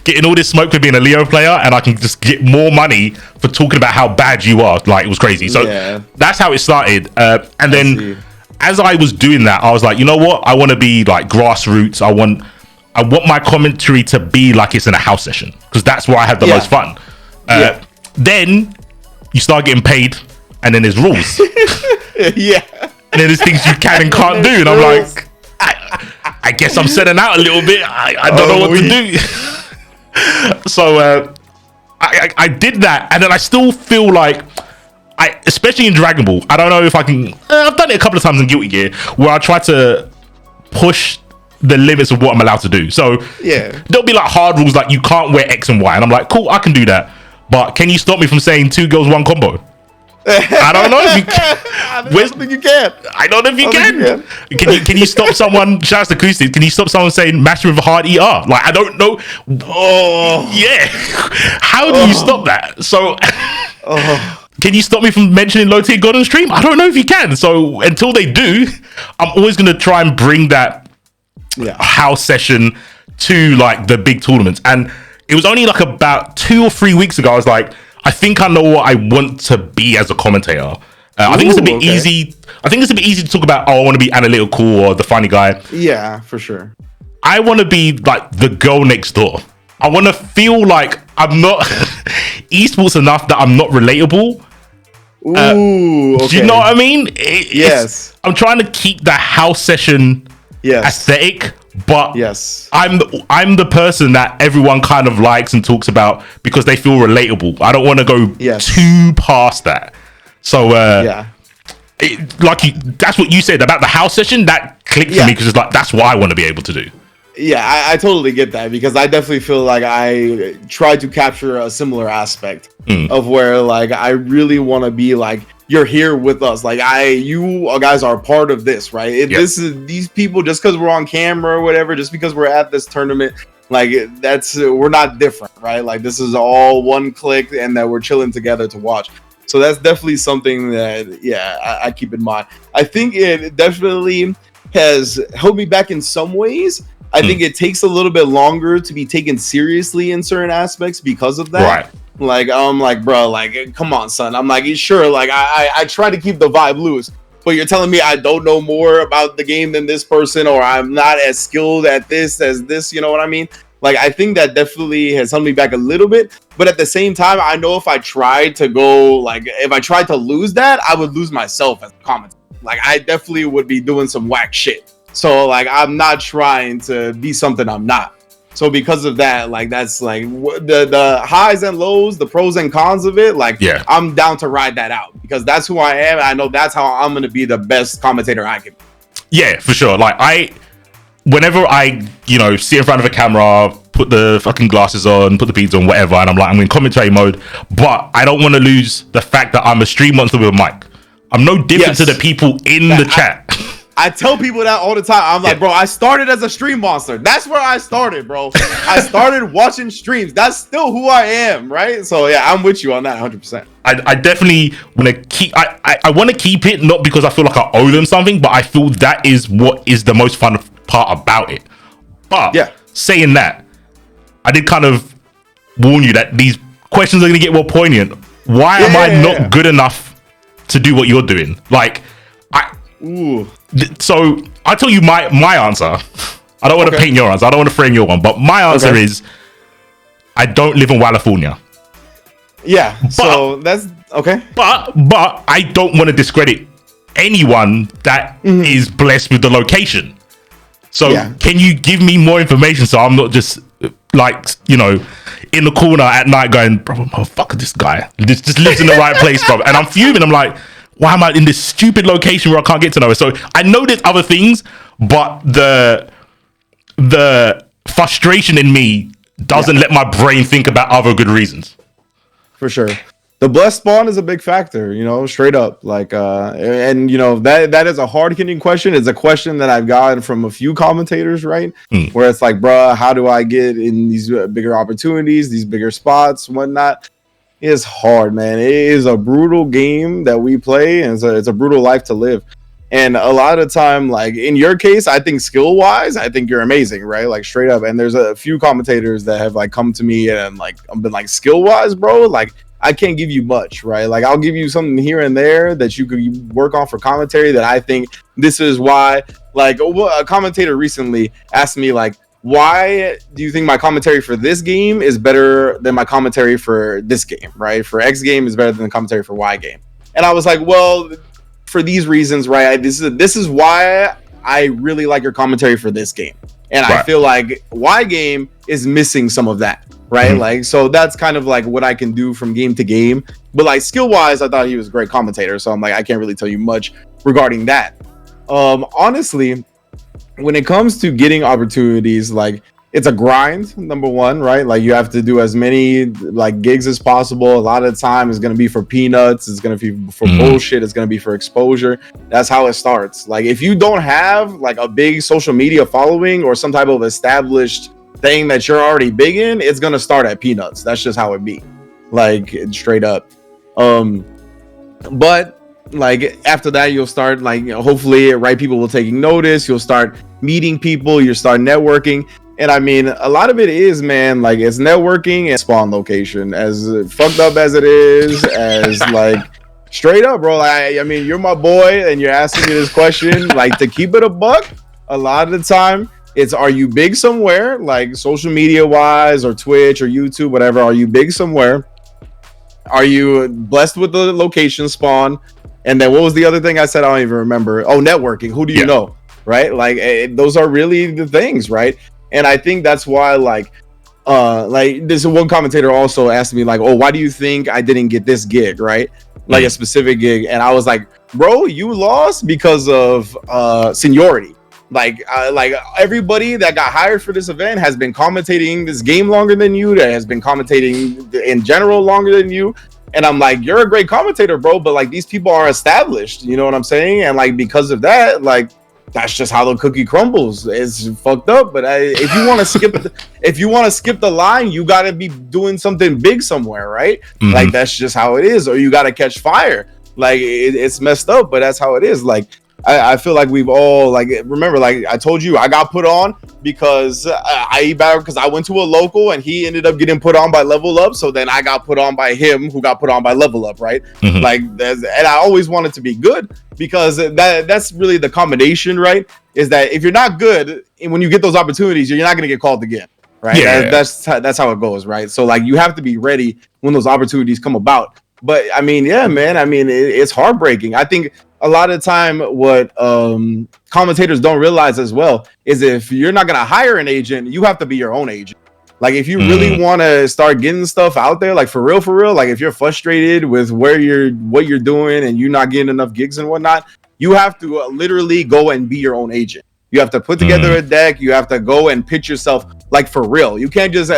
Speaker 1: Getting all this smoke for being a Leo player, and I can just get more money for talking about how bad you are. Like, it was crazy. So yeah, that's how it started. And then as I was doing that, I was like, you know what? I want to be like grassroots. I want my commentary to be like it's in a house session, because that's where I have the most fun. Then you start getting paid, and then there's rules.
Speaker 2: Yeah.
Speaker 1: And then there's things you can and can't do. And I'm like, I guess I'm setting out a little bit. I don't know what to do. So I did that. And then I still feel like, especially in Dragon Ball, I don't know if I can, I've done it a couple of times in Guilty Gear, where I try to push the limits of what I'm allowed to do. So yeah, there'll be like hard rules, like you can't wear X and Y. And I'm like, cool, I can do that. But can you stop me from saying 2 girls, 1 combo? I don't know if you can.
Speaker 2: I don't think you can.
Speaker 1: I don't know if you can. Can you stop someone? Shouts to Acoustic. Can you stop someone saying master with a hard ER? Like, I don't know. Oh yeah. How do you stop that? So can you stop me from mentioning low tier God on stream? I don't know if you can. So until they do, I'm always gonna try and bring that house session to like the big tournaments. And it was only like about 2 or 3 weeks ago, I was like, I think I know what I want to be as a commentator. I think it's a bit easy. I think it's a bit easy to talk about, I want to be analytical or the funny guy.
Speaker 2: Yeah, for sure.
Speaker 1: I want to be like the girl next door. I want to feel like I'm not esports enough that I'm not relatable. Do you know what I mean?
Speaker 2: Yes.
Speaker 1: I'm trying to keep the house session aesthetic, but I'm the person that everyone kind of likes and talks about because they feel relatable. I don't want to go too past that. So that's what you said about the house session. That clicked for me, because it's like, that's what I want to be able to do.
Speaker 2: Yeah, I totally get that, because I definitely feel like I tried to capture a similar aspect of where like I really want to be like, you're here with us, like you guys are part of this, right? This is these people, just because we're on camera or whatever, just because we're at this tournament, like we're not different, right? Like this is all one click, and that we're chilling together to watch. So that's definitely something that I keep in mind. I think it definitely has held me back in some ways. I think it takes a little bit longer to be taken seriously in certain aspects because of that. Right. Like, I'm like, bro, like, come on, son. I'm like, sure, like, I try to keep the vibe loose, but you're telling me I don't know more about the game than this person, or I'm not as skilled at this as this, you know what I mean? Like, I think that definitely has held me back a little bit, but at the same time, I know if I tried to go, like, if I tried to lose that, I would lose myself as a commentator. Like, I definitely would be doing some whack shit. So like I'm not trying to be something I'm not. So because of that, like that's like the highs and lows, the pros and cons of it. Like I'm down to ride that out because that's who I am. And I know that's how I'm gonna be the best commentator I can be.
Speaker 1: Yeah, for sure. Like whenever I, sit in front of a camera, put the fucking glasses on, put the beads on, whatever, and I'm like, I'm in commentary mode, but I don't want to lose the fact that I'm a stream monster with a mic. I'm no different to the people in the chat.
Speaker 2: I tell people that all the time. I'm like, bro, I started as a stream monster. That's where I started, bro. I started watching streams. That's still who I am, right? So yeah, I'm with you on that 100%.
Speaker 1: I definitely want to keep. I want to keep it, not because I feel like I owe them something, but I feel that is what is the most fun part about it. But saying that, I did kind of warn you that these questions are going to get more poignant. Why am I not good enough to do what you're doing? Like, so I'll tell you my answer. I don't want to paint your answer. I don't want to frame your one, but my answer is I don't live in California.
Speaker 2: Yeah, so that's okay.
Speaker 1: But I don't want to discredit anyone that is blessed with the location. So can you give me more information so I'm not just like, in the corner at night going, bro, motherfucker, this guy just lives in the right place, bro. And I'm fuming. I'm like, why am I in this stupid location where I can't get to nowhere? So I know there's other things, but the frustration in me doesn't let my brain think about other good reasons.
Speaker 2: For sure. The blessed spawn is a big factor, straight up. Like, and that is a hard-hitting question. It's a question that I've gotten from a few commentators, right? Where it's like, bruh, how do I get in these bigger opportunities, these bigger spots, whatnot? It's hard, man. It is a brutal game that we play, and it's a brutal life to live. And a lot of the time, like in your case, I think skill-wise, I think you're amazing, right? Like straight up. And there's a few commentators that have like come to me and like I've been like, skill-wise, bro, like I can't give you much, right? Like I'll give you something here and there that you could work on for commentary that I think this is why. Like a commentator recently asked me like, why do you think my commentary for this game is better than my commentary for this game, right? For X game is better than the commentary for Y game. And I was like, well, for these reasons, right? This is why I really like your commentary for this game. And I feel like Y game is missing some of that, right? Like, so that's kind of like what I can do from game to game. But like skill wise, I thought he was a great commentator. So I'm like, I can't really tell you much regarding that. Honestly, when it comes to getting opportunities, like it's a grind, number one, right? Like you have to do as many like gigs as possible. A lot of the time is going to be for peanuts. It's going to be for bullshit. It's going to be for exposure. That's how it starts. Like if you don't have like a big social media following or some type of established thing that you're already big in, it's going to start at peanuts. That's just how it be. Like straight up. But like after that, you'll start like, hopefully right people will taking notice. You'll start meeting people. You'll start networking. And I mean, a lot of it is, man, like it's networking and spawn location. As fucked up as it is, as like straight up, bro. I mean, you're my boy and you're asking me this question. Like to keep it a buck, a lot of the time it's, are you big somewhere? Like social media wise or Twitch or YouTube, whatever. Are you big somewhere? Are you blessed with the location spawn? And then what was the other thing I said? I don't even remember. Oh, networking. Who do you know? Right? Like those are really the things, right? And I think that's why, like this one commentator also asked me, like, oh, why do you think I didn't get this gig, right? Like a specific gig. And I was like, bro, you lost because of seniority. Like everybody that got hired for this event has been commentating this game longer than you, that has been commentating in general longer than you. And I'm like, you're a great commentator, bro, but like these people are established, you know what I'm saying? And like because of that, like that's just how the cookie crumbles. It's fucked up. But if you want to skip the line, you got to be doing something big somewhere, right? Like that's just how it is. Or you got to catch fire. Like it's messed up, but that's how it is. Like I feel like we've all, like, remember, like I told you, I got put on because I went to a local and he ended up getting put on by Level Up. So then I got put on by him, who got put on by Level Up, right? Like, and I always wanted to be good because that's really the combination, right? Is that if you're not good, and when you get those opportunities, you're not going to get called again, right? Yeah. That's how it goes, right? So like you have to be ready when those opportunities come about. But I mean, yeah, man, I mean, it's heartbreaking. I think a lot of the time what commentators don't realize as well is if you're not going to hire an agent, you have to be your own agent. Like if you really want to start getting stuff out there, like for real, like if you're frustrated with what you're doing and you're not getting enough gigs and whatnot, you have to literally go and be your own agent. You have to put together a deck. You have to go and pitch yourself like for real. You can't just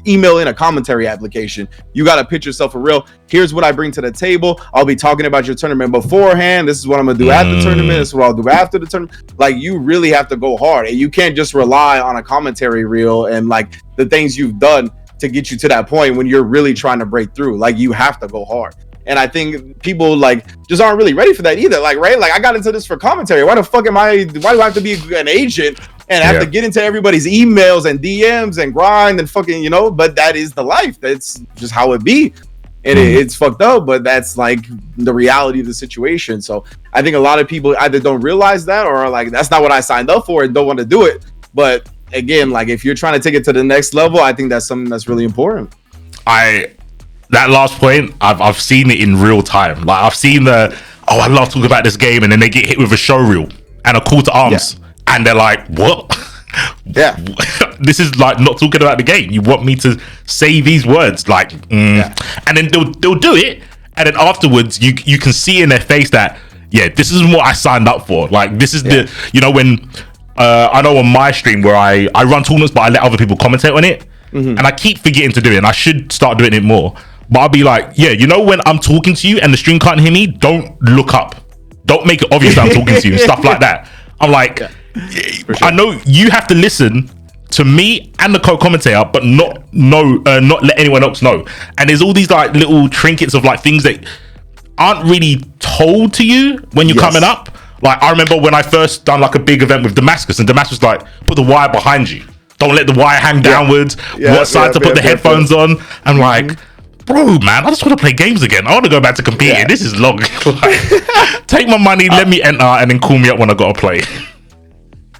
Speaker 2: email in a commentary application. You got to pitch yourself for real. Here's what I bring to the table. I'll be talking about your tournament beforehand. This is what I'm going to do at the tournament. This is what I'll do after the tournament. Like you really have to go hard, and you can't just rely on a commentary reel and like the things you've done to get you to that point when you're really trying to break through. Like you have to go hard. And I think people like just aren't really ready for that either. Like, right? Like I got into this for commentary. Why do I have to be an agent and have to get into everybody's emails and DMs and grind and fucking, you know, but that is the life. That's just how it be. And it's fucked up, but that's like the reality of the situation. So I think a lot of people either don't realize that or are like, that's not what I signed up for and don't want to do it. But again, like if you're trying to take it to the next level, I think that's something that's really important.
Speaker 1: That last point, I've seen it in real time. Like I've seen I love talking about this game, and then they get hit with a show reel and a call to arms, and they're like, what?
Speaker 2: Yeah.
Speaker 1: This is like not talking about the game. You want me to say these words, like, and then they'll do it, and then afterwards you can see in their face that this isn't what I signed up for. Like this is the when I know on my stream where I run tournaments, but I let other people commentate on it, and I keep forgetting to do it, and I should start doing it more. But I'll be like, when I'm talking to you and the stream can't hear me, don't look up. Don't make it obvious that I'm talking to you, stuff like that. I'm like, sure. I know you have to listen to me and the co-commentator, but not let anyone else know. And there's all these like little trinkets of like things that aren't really told to you when you're coming up. Like I remember when I first done like a big event with Damascus, and Damascus like, put the wire behind you. Don't let the wire hang downwards. What side to put the headphones on? I'm like, bro, man, I just want to play games again. I want to go back to competing. This is long. Like, take my money, let me enter, and then call me up when I got to play.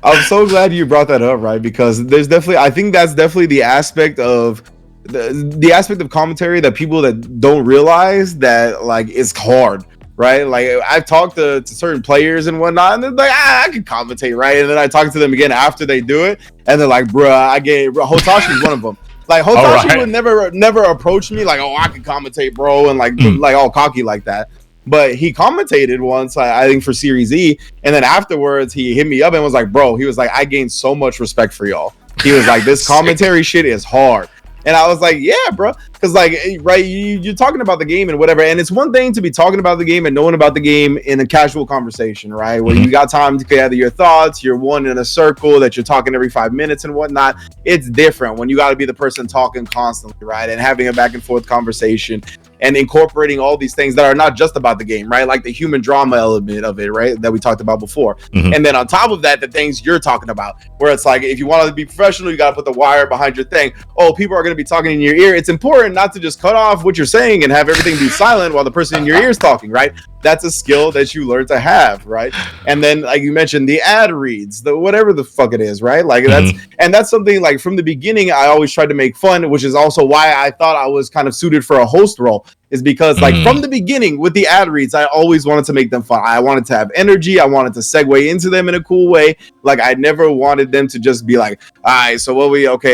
Speaker 2: I'm so glad you brought that up, right? Because there's definitely, I think that's definitely the aspect of the aspect of commentary that people that don't realize that like it's hard, right? Like I've talked to certain players and whatnot, and they're like, I can commentate, right? And then I talk to them again after they do it, and they're like, bruh, Hotashi's one of them. Like Hotashi would never approach me like, oh, I can commentate, bro, and like all cocky like that. But he commentated once, I think for Series E, and then afterwards he hit me up and was like, bro, he was like, I gained so much respect for y'all. He was like, this commentary shit is hard. And I was like, yeah, bro. Because, like, right, you're talking about the game and whatever. And it's one thing to be talking about the game and knowing about the game in a casual conversation, right? Where you got time to gather your thoughts. You're one in a circle that you're talking every 5 minutes and whatnot. It's different when you got to be the person talking constantly, right? And having a back and forth conversation and incorporating all these things that are not just about the game, right? Like the human drama element of it, right? That we talked about before. And then on top of that, the things you're talking about, where it's like, if you want to be professional, you got to put the wire behind your thing. Oh, people are going to be talking in your ear. It's important not to just cut off what you're saying and have everything be silent while the person in your ear is talking, right? That's a skill that you learn to have, right? And then, like you mentioned, the ad reads, the whatever the fuck it is, right? Like that's something like from the beginning, I always tried to make fun, which is also why I thought I was kind of suited for a host role, is because like from the beginning with the ad reads, I always wanted to make them fun. I wanted to have energy. I wanted to segue into them in a cool way. Like I never wanted them to just be like, all right, so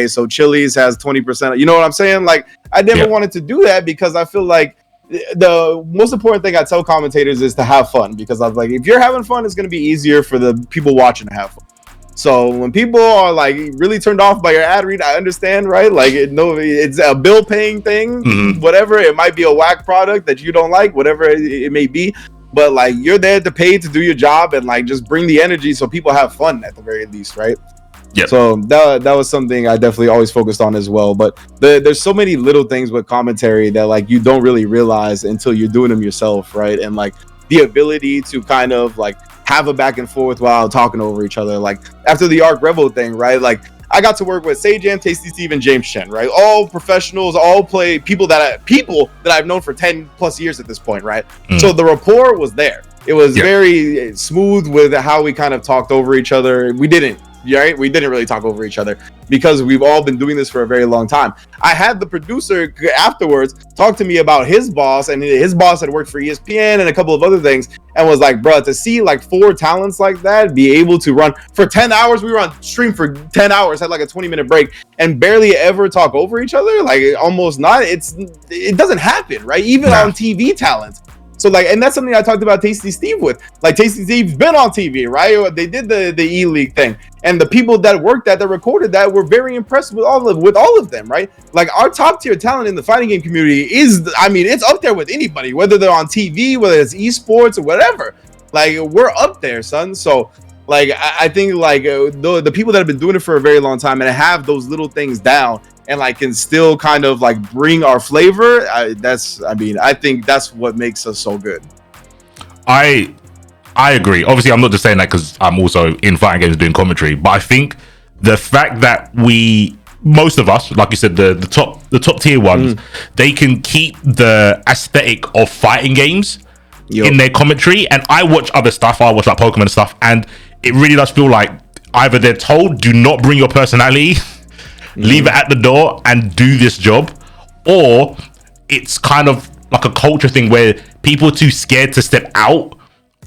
Speaker 2: so Chili's has 20%. You know what I'm saying? Like I never wanted to do that because I feel like the most important thing I tell commentators is to have fun, because I was like, if you're having fun, it's going to be easier for the people watching to have fun. So when people are like really turned off by your ad read, I understand, right? Like it's a bill paying thing, whatever. It might be a whack product that you don't like, whatever it may be. But like you're there to pay to do your job and like just bring the energy so people have fun at the very least, right? Yeah. So that was something I definitely always focused on as well. But there's so many little things with commentary that like you don't really realize until you're doing them yourself, right? And like the ability to kind of like have a back and forth while talking over each other. Like after the Arc Revo thing, right? Like I got to work with Sajam, Tasty Steve, and James Chen, right? All professionals, all play people that I've known for 10 plus years at this point, right? So the rapport was there. It was very smooth with how we kind of talked over each other. We didn't right? We didn't really talk over each other because we've all been doing this for a very long time. I had the producer afterwards talk to me about his boss, and his boss had worked for ESPN and a couple of other things, and was like, bro, to see like 4 talents like that be able to run for 10 hours, we were on stream for 10 hours, had like a 20-minute break, and barely ever talk over each other, like almost not. It doesn't happen, right? Even on TV talents. So like, and that's something I talked about Tasty Steve with. Like Tasty Steve's been on TV, right? They did the E-League thing, and the people that worked that recorded that were very impressed with all of them, right? Like our top tier talent in the fighting game community is, I mean, it's up there with anybody, whether they're on TV, whether it's esports or whatever. Like we're up there, son. So like I think like the people that have been doing it for a very long time and have those little things down, and like can still kind of like bring our flavor. I think that's what makes us so good.
Speaker 1: I agree. Obviously, I'm not just saying that because I'm also in fighting games doing commentary, but I think the fact that most of us, like you said, the top tier ones, they can keep the aesthetic of fighting games in their commentary. And I watch other stuff. I watch like Pokemon and stuff, and it really does feel like either they're told, do not bring your personality, leave it at the door and do this job, or it's kind of like a culture thing where people are too scared to step out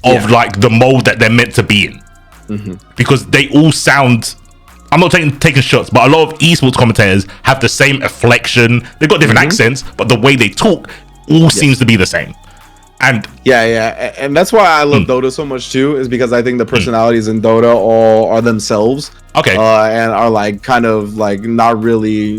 Speaker 1: of like the mold that they're meant to be in, because they all sound, I'm not taking shots, but a lot of esports commentators have the same inflection. They've got different accents, but the way they talk all seems to be the same. And
Speaker 2: and that's why I love Dota so much too, is because I think the personalities in Dota all are themselves, and are like kind of like not really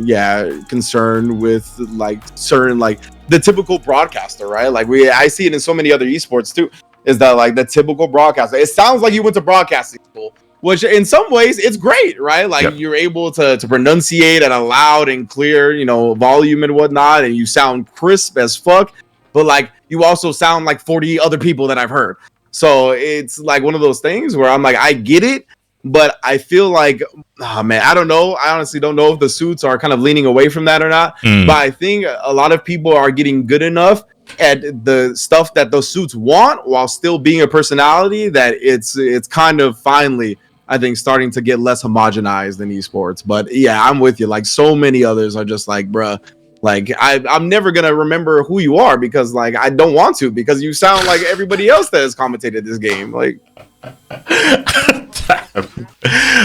Speaker 2: concerned with like certain like the typical broadcaster, right? Like I see it in so many other esports too, is that like the typical broadcaster, it sounds like you went to broadcasting school, which in some ways it's great, right? Like you're able to pronunciate at a loud and clear, you know, volume and whatnot, and you sound crisp as fuck, but like you also sound like 40 other people that I've heard. So it's like one of those things where I'm like, I get it, but I feel like, oh man, I don't know. I honestly don't know if the suits are kind of leaning away from that or not. But I think a lot of people are getting good enough at the stuff that those suits want while still being a personality that it's kind of finally, I think, starting to get less homogenized in esports. But yeah, I'm with you. Like so many others are just like, bruh, like I'm never gonna remember who you are because like I don't want to, because you sound like everybody else that has commentated this game. Like to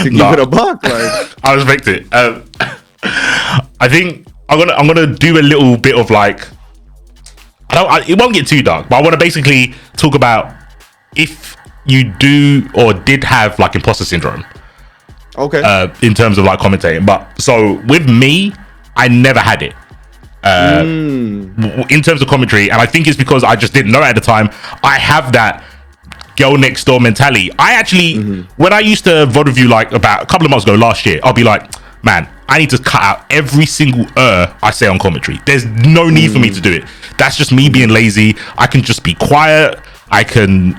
Speaker 2: keep it a buck, like
Speaker 1: I respect it. I think I'm gonna do a little bit of like, it won't get too dark, but I want to basically talk about if you do or did have like imposter syndrome. Okay. In terms of like commentating, but so with me, I never had it. In terms of commentary, and I think it's because I just didn't know at the time. I have that girl next door mentality. I actually, when I used to VOD review like about a couple of months ago last year, I'll be like, man, I need to cut out every single I say on commentary. There's no need for me to do it. That's just me being lazy. I can just be quiet. I can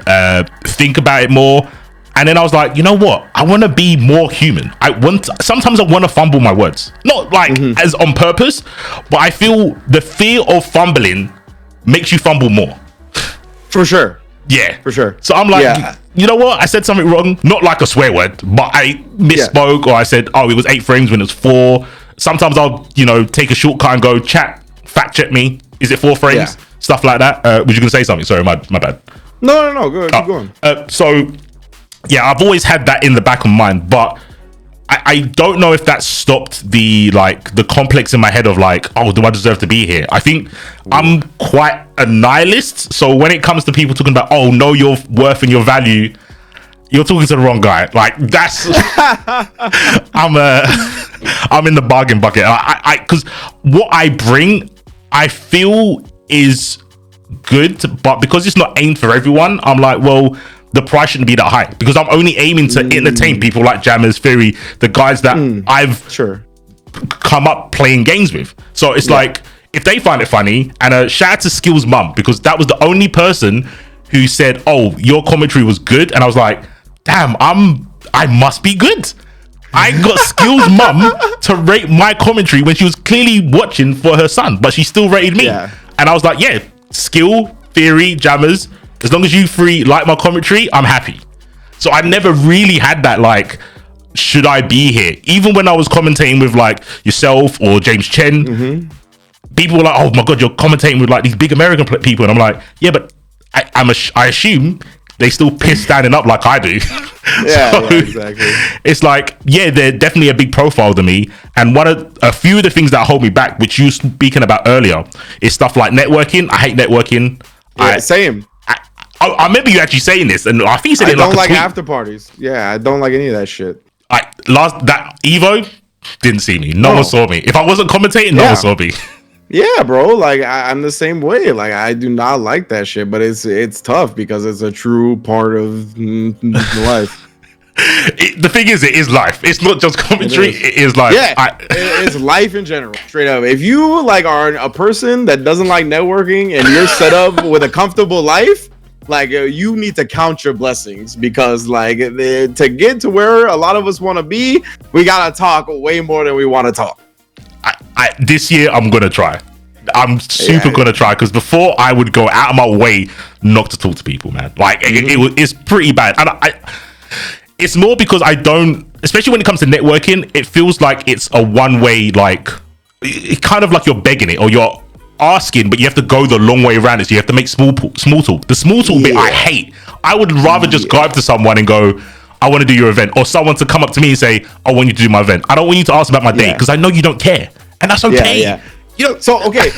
Speaker 1: think about it more. And then I was like, you know what? I want to be more human. Sometimes I want to fumble my words. Not like as on purpose, but I feel the fear of fumbling makes you fumble more.
Speaker 2: For sure.
Speaker 1: Yeah.
Speaker 2: For sure.
Speaker 1: So I'm like, you know what? I said something wrong. Not like a swear word, but I misspoke, or I said, oh, it was 8 frames when it was 4. Sometimes I'll, take a shortcut and go, chat, fact check me. Is it 4 frames? Yeah. Stuff like that. Was you going to say something? Sorry, my bad.
Speaker 2: No. Go ahead, keep going.
Speaker 1: So... yeah, I've always had that in the back of mind, but I don't know if that stopped the complex in my head of like, oh, do I deserve to be here? I think I'm quite a nihilist. So when it comes to people talking about, oh, know your worth and your value, you're talking to the wrong guy. Like that's, I'm in the bargain bucket. Because what I bring, I feel is good, but because it's not aimed for everyone, I'm like, well, the price shouldn't be that high, because I'm only aiming to entertain people like Jammers, Theory, the guys that I've come up playing games with. So it's like, if they find it funny, and shout out to Skill's mum, because that was the only person who said, oh, your commentary was good. And I was like, damn, I must be good. I got Skill's mum to rate my commentary when she was clearly watching for her son, but she still rated me. And I was like, yeah, Skill, Theory, Jammers, as long as you three like my commentary, I'm happy. So I never really had that like, should I be here? Even when I was commentating with like yourself or James Chen, people were like, "Oh my god, you're commentating with like these big American people," and I'm like, "Yeah, but I assume they still piss standing up like I do."
Speaker 2: Yeah, exactly.
Speaker 1: It's like, yeah, they're definitely a big profile to me, and a few of the things that hold me back, which you speaking about earlier, is stuff like networking. I hate networking.
Speaker 2: Yeah, same.
Speaker 1: I remember you actually saying this, and I think you said
Speaker 2: I
Speaker 1: it
Speaker 2: don't
Speaker 1: like
Speaker 2: like after parties. Yeah, I don't like any of that shit.
Speaker 1: That Evo didn't see me. No one saw me. If I wasn't commentating, no one saw me.
Speaker 2: Yeah, bro. Like I'm the same way. Like I do not like that shit, but it's tough because it's a true part of life.
Speaker 1: The thing is, it is life. It's not just commentary. It is life.
Speaker 2: Yeah, it's life in general. Straight up. If you like are a person that doesn't like networking and you're set up with a comfortable life, like you need to count your blessings, because like to get to where a lot of us want to be, we gotta talk way more than we want to talk.
Speaker 1: This year I'm gonna try. I'm super gonna try, because before I would go out of my way not to talk to people, man. Like it's pretty bad, and it's more because I don't, especially when it comes to networking, it feels like it's a one-way, like it's kind of like you're begging it or you're asking, but you have to go the long way around it. So you have to make small talk. The small talk bit I hate. I would rather just go up to someone and go, "I want to do your event," or someone to come up to me and say, "I want you to do my event." I don't want you to ask about my date, because I know you don't care, and that's okay.
Speaker 2: Yeah. You know, so okay.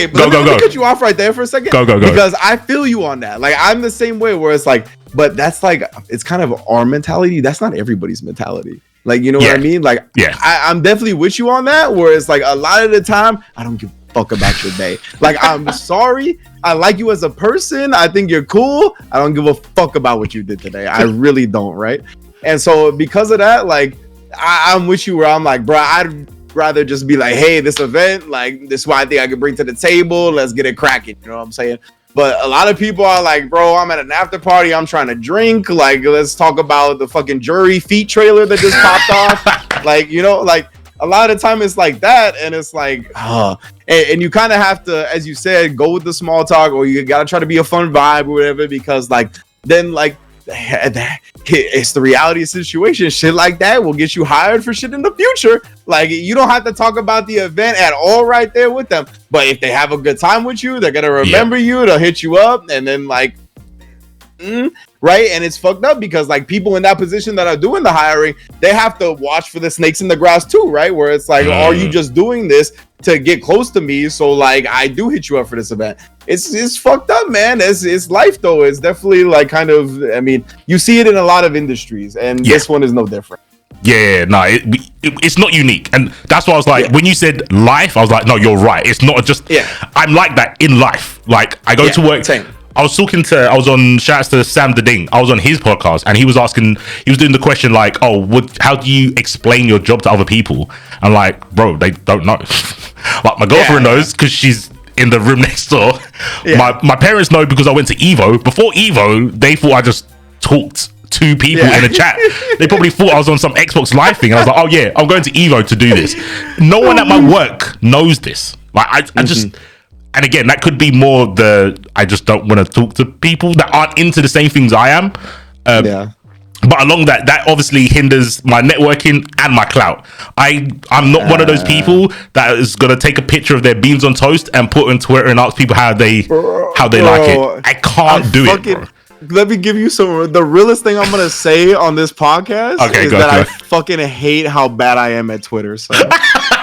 Speaker 2: But let me cut you off right there for a second.
Speaker 1: Go.
Speaker 2: Because I feel you on that. Like I'm the same way, where it's like, but that's like, it's kind of our mentality. That's not everybody's mentality. Like, you know what I mean? Like, I'm definitely with you on that. Where it's like a lot of the time, I don't give a fuck about your day. Like, I'm sorry. I like you as a person. I think you're cool. I don't give a fuck about what you did today. I really don't. Right. And so because of that, like, I'm with you where I'm like, bro, I'd rather just be like, hey, this event, like, this is what I think I can bring to the table. Let's get it cracking. You know what I'm saying? But a lot of people are like, bro, I'm at an after party. I'm trying to drink. Like, let's talk about the fucking Jury Feet trailer that just popped off. Like, you know, like a lot of the time it's like that. And it's like, and you kind of have to, as you said, go with the small talk, or you got to try to be a fun vibe or whatever, because like, then like, it's the reality situation. Shit like that will get you hired for shit in the future. Like, you don't have to talk about the event at all right there with them, but if they have a good time with you, they're gonna remember you. They'll hit you up, and then like right. And it's fucked up because like people in that position that are doing the hiring, they have to watch for the snakes in the grass too, right? Where it's like, are you just doing this to get close to me, so like I do hit you up for this event? It's fucked up, man. It's life though. It's definitely like kind of, I mean, you see it in a lot of industries, and this one is no different. It's not unique, and that's why I was like, when you said life, I was like, no, you're right. It's not just I'm like that in life. Like I go to work. Same. I was on shouts to Sam the Ding. I was on his podcast, and he was doing the question like, oh, how do you explain your job to other people? I'm like, bro, they don't know. Like my girlfriend knows because she's in the room next door. My parents know because I went to Evo. Before Evo, they thought I just talked to people in a chat. They probably thought I was on some Xbox Live thing. And I was like, oh yeah, I'm going to Evo to do this. No one at my work knows this. Like I just, and again, that could be more I just don't want to talk to people that aren't into the same things I am. But along that obviously hinders my networking and my clout. I'm not one of those people that is gonna take a picture of their beans on toast and put on Twitter and ask people how they like it. I can't do it, bro. Let me give you the realest thing I'm gonna say on this podcast is that I fucking hate how bad I am at Twitter. So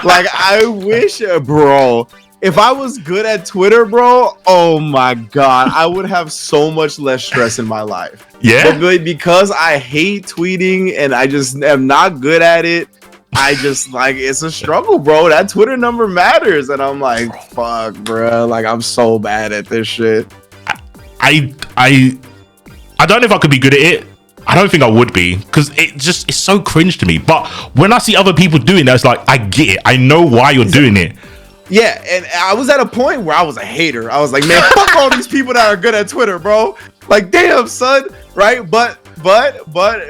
Speaker 2: like, I wish, bro, if I was good at Twitter, bro, oh my god, I would have so much less stress in my life. But because I hate tweeting and I just am not good at it, I just like, it's a struggle, bro. That Twitter number matters, and I'm like, fuck, bro. Like, I'm so bad at this shit.
Speaker 1: I don't know if I could be good at it. I don't think I would be, because it's so cringe to me. But when I see other people doing that, it's like, I get it. I know why you're doing it.
Speaker 2: Yeah, and I was at a point where I was a hater. I was like, man, fuck all these people that are good at Twitter, bro. Like, damn, son, right? But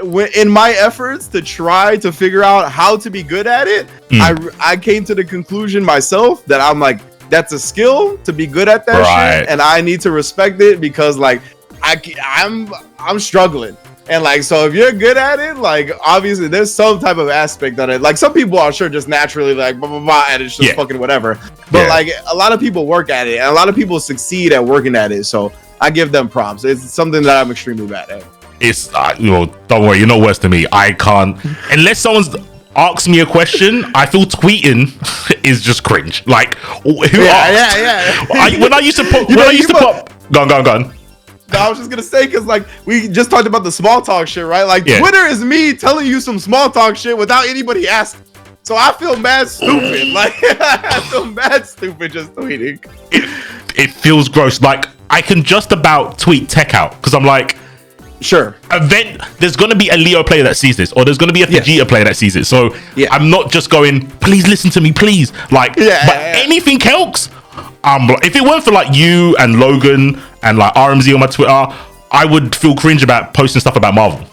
Speaker 2: when, in my efforts to try to figure out how to be good at it, I came to the conclusion myself that I'm like, that's a skill to be good at that shit, and I need to respect it, because like I'm struggling. And like, so if you're good at it, like obviously there's some type of aspect on it. Like some people are sure just naturally like blah blah blah, and it's just fucking whatever. But like a lot of people work at it, and a lot of people succeed at working at it. So I give them props. It's something that I'm extremely bad at.
Speaker 1: It's don't worry, you're no worse than me. I can't unless someone's asks me a question. I feel tweeting is just cringe. Like who asked? When I used to put go on.
Speaker 2: No, I was just gonna say, because like we just talked about the small talk shit, right? Like Twitter is me telling you some small talk shit without anybody asking. So I feel mad stupid. Like I feel mad stupid just tweeting.
Speaker 1: It feels gross. Like I can just about tweet tech out because I'm like,
Speaker 2: sure.
Speaker 1: There's gonna be a Leo player that sees this, or there's gonna be a Vegeta player that sees it. So I'm not just going, please listen to me, please. Like, anything else. If it weren't for like you and Logan and like RMZ on my Twitter, I would feel cringe about posting stuff about Marvel.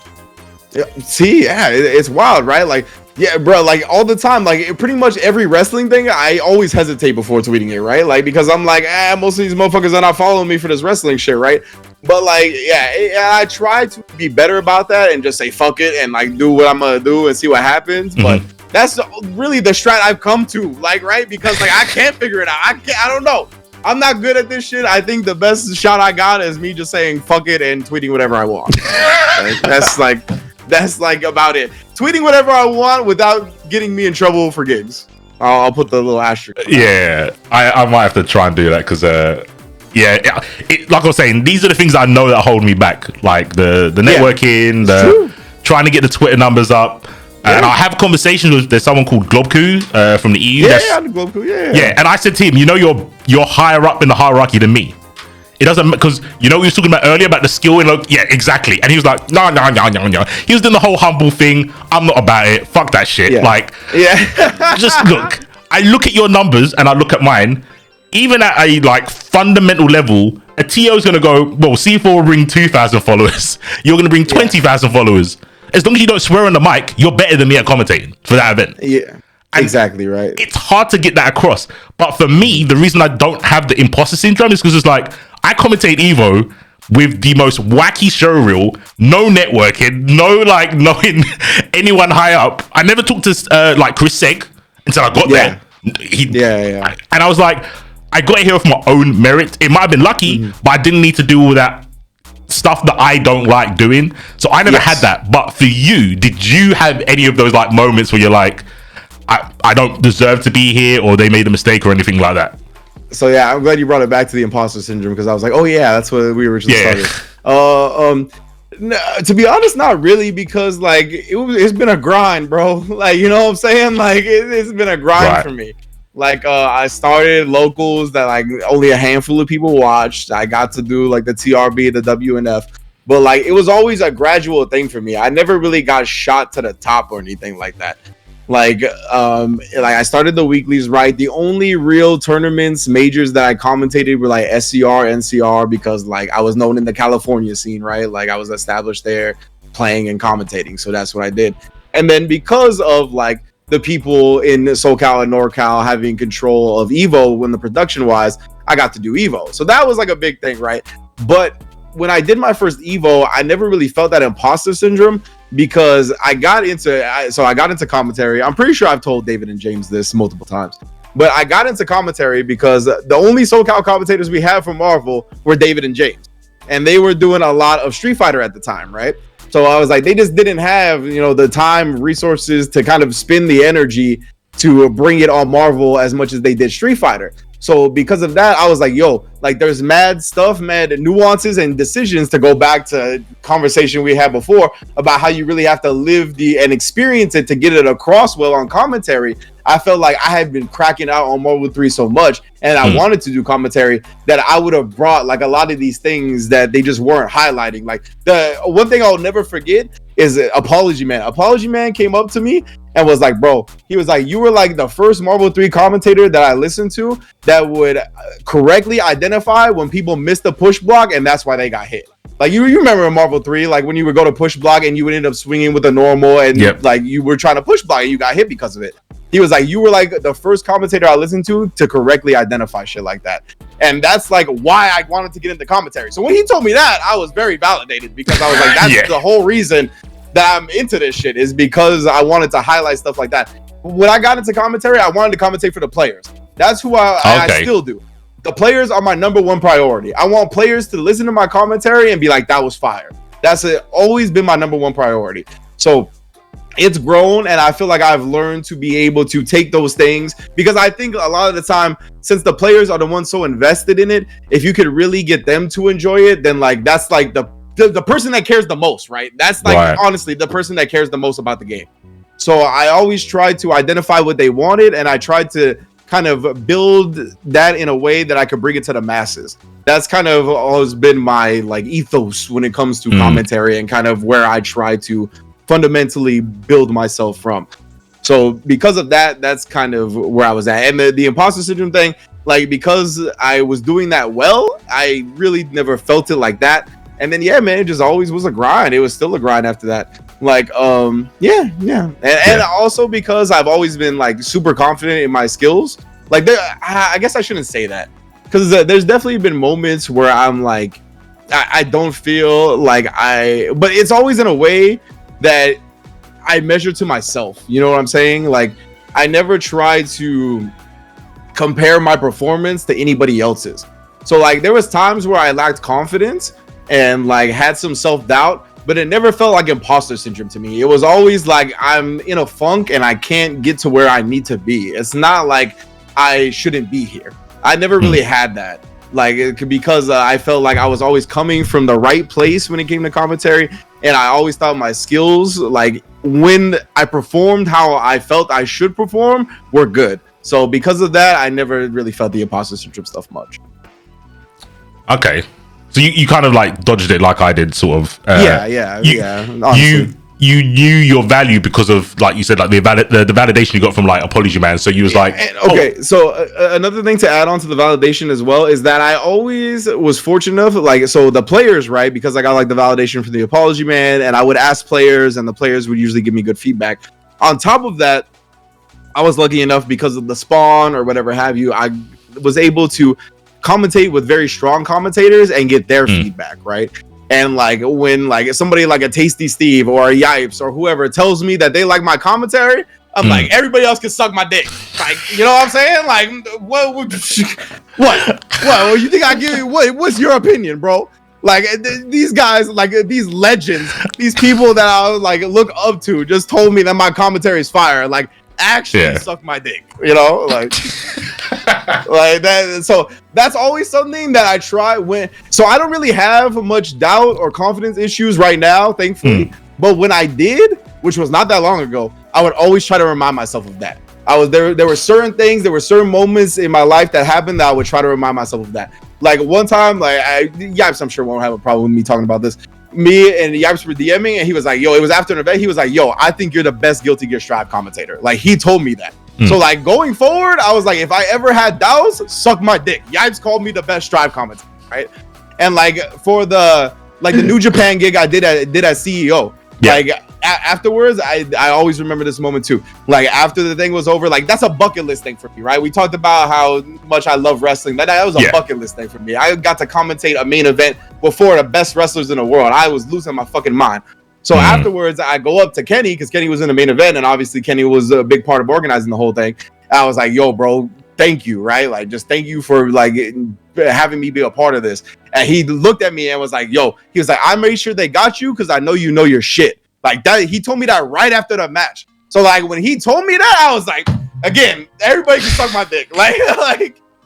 Speaker 2: See, it's wild, right? Like, yeah, bro, like all the time, like pretty much every wrestling thing, I always hesitate before tweeting it, right? Like, because I'm like, most of these motherfuckers are not following me for this wrestling shit, right? But like, I try to be better about that and just say fuck it and like do what I'm gonna do and see what happens. But that's really the strat I've come to, like, right? Because like I can't figure it out. I don't know. I'm not good at this shit. I think the best shot I got is me just saying fuck it and tweeting whatever I want. That's like about it. Tweeting whatever I want without getting me in trouble for gigs. I'll put the little asterisk.
Speaker 1: Yeah, I might have to try and do that because like I was saying, these are the things I know that hold me back, like the networking, trying to get the Twitter numbers up. And I have conversations with there's someone called Globku from the EU. Yeah, and I said to him, you're higher up in the hierarchy than me. It doesn't, because we were talking about earlier about the skill and like, yeah, exactly. And he was like, no. He was doing the whole humble thing. I'm not about it. Fuck that shit. Just look. I look at your numbers and I look at mine. Even at a like fundamental level, a TO is gonna go, well, C4 will bring 2,000 followers. You're gonna bring 20,000 followers. As long as you don't swear on the mic, you're better than me at commentating for that event.
Speaker 2: Yeah, exactly right.
Speaker 1: It's hard to get that across. But for me, the reason I don't have the imposter syndrome is because it's like, I commentate Evo with the most wacky showreel, no networking, no like knowing anyone high up. I never talked to like Chris Seg until I got there. And I was like, I got here for my own merit. It might have been lucky, but I didn't need to do all that stuff that I don't like doing. So I never had that. But for you, did you have any of those like moments where you're like, I don't deserve to be here, or they made a mistake or anything like that?
Speaker 2: So yeah, I'm glad you brought it back to the imposter syndrome, because I was like, oh yeah, that's what we originally started. No, to be honest, not really, because like it's been a grind, bro. Like, you know what I'm saying? Like it's been a grind for me. Like I started locals that like only a handful of people watched. I got to do like the TRB, the WNF, but like it was always a gradual thing for me. I never really got shot to the top or anything like that. Like I started the weeklies, right? The only real tournaments, majors that I commentated were like SCR, NCR, because like I was known in the California scene, right? Like I was established there playing and commentating. So that's what I did. And then because of like the people in SoCal and NorCal having control of Evo when the production wise, I got to do Evo. So that was like a big thing, right? But when I did my first Evo, I never really felt that imposter syndrome, because I got into commentary. I'm pretty sure I've told David and James this multiple times, but I got into commentary because the only SoCal commentators we had for Marvel were David and James, and they were doing a lot of Street Fighter at the time, right? So I was like, they just didn't have, the time, resources to kind of spend the energy to bring it on Marvel as much as they did Street Fighter. So because of that, I was like, yo, like there's mad stuff, mad nuances and decisions to go back to conversation we had before about how you really have to live and experience it to get it across well on commentary. I felt like I had been cracking out on Marvel 3 so much, and I wanted to do commentary, that I would have brought like a lot of these things that they just weren't highlighting. Like the one thing I'll never forget is Apology Man. Apology Man came up to me and was like, bro, he was like, you were like the first Marvel 3 commentator that I listened to that would correctly identify when people missed the push block, and that's why they got hit. Like you remember in Marvel 3, like when you would go to push block and you would end up swinging with a normal, and like you were trying to push block and you got hit because of it. He was like, you were like the first commentator I listened to correctly identify shit like that. And that's like why I wanted to get into commentary. So when he told me that, I was very validated, because I was like, that's the whole reason that I'm into this shit, is because I wanted to highlight stuff like that. When I got into commentary, I wanted to commentate for the players. That's who I still do. The players are my number one priority. I want players to listen to my commentary and be like, that was fire. That's always been my number one priority. So it's grown, and I feel like I've learned to be able to take those things, because I think a lot of the time, since the players are the ones so invested in it, if you could really get them to enjoy it, then like that's like the person that cares the most, right? That's like honestly the person that cares the most about the game. So I always try to identify what they wanted, and I tried to kind of build that in a way that I could bring it to the masses. That's kind of always been my like ethos when it comes to commentary, and kind of where I try to fundamentally build myself from. So because of that, that's kind of where I was at. And the imposter syndrome thing, like, because I was doing that well, I really never felt it like that. And then man, it just always was a grind. It was still a grind after that. Like and also because I've always been like super confident in my skills. Like I guess I shouldn't say that, because there's definitely been moments where I'm like I don't feel like but it's always in a way that I measure to myself. You know what I'm saying? Like, I never try to compare my performance to anybody else's. So like there was times where I lacked confidence and like had some self-doubt, but it never felt like imposter syndrome to me. It was always like I'm in a funk and I can't get to where I need to be. It's not like I shouldn't be here. I never really had that. Like, because I felt like I was always coming from the right place when it came to commentary, and I always thought my skills, like when I performed how I felt I should perform, were good. So because of that, I never really felt the imposter syndrome stuff much.
Speaker 1: Okay, so you kind of like dodged it like I did, sort of. You knew your value because of, like you said, like the validation you got from like Apology Man. So you was like,
Speaker 2: So another thing to add on to the validation as well is that I always was fortunate enough, like, so the players, right, because I got like the validation from the Apology Man, and I would ask players, and the players would usually give me good feedback. On top of that, I was lucky enough, because of the spawn or whatever have you, I was able to commentate with very strong commentators and get their feedback, right? And like when like somebody like a Tasty Steve or a Yipes or whoever tells me that they like my commentary, I'm like, everybody else can suck my dick. Like, you know what I'm saying? Like, what? You think I give you what's your opinion, bro? Like, these guys, like these legends, these people that I like look up to, just told me that my commentary is fire. Like, actually suck my dick, you know, like like that. So that's always something that I try so I don't really have much doubt or confidence issues right now, thankfully. But when I did, which was not that long ago, I would always try to remind myself of that. There were certain things, there were certain moments in my life that happened that I would try to remind myself of that. Like one time, like Yipes, I'm sure won't have a problem with me talking about this. Me and Yipes were DMing, and he was like, yo, it was after an event. He was like, yo, I think you're the best Guilty Gear Strive commentator. Like, he told me that. So like going forward, I was like, if I ever had doubts, suck my dick. Yipes called me the best Strive commentator, right? And like for the New Japan gig I did at CEO, like afterwards, I always remember this moment too. Like after the thing was over, like that's a bucket list thing for me, right? We talked about how much I love wrestling. That was a bucket list thing for me. I got to commentate a main event before the best wrestlers in the world. I was losing my fucking mind. So afterwards, I go up to Kenny, because Kenny was in the main event, and obviously Kenny was a big part of organizing the whole thing. I was like, yo, bro, thank you, right? Like, just thank you for like having me be a part of this. And he looked at me and was like, yo, he was like, I made sure they got you because I know you know your shit. Like that, he told me that right after the match. So like when he told me that, I was like, again, everybody can suck my dick. Like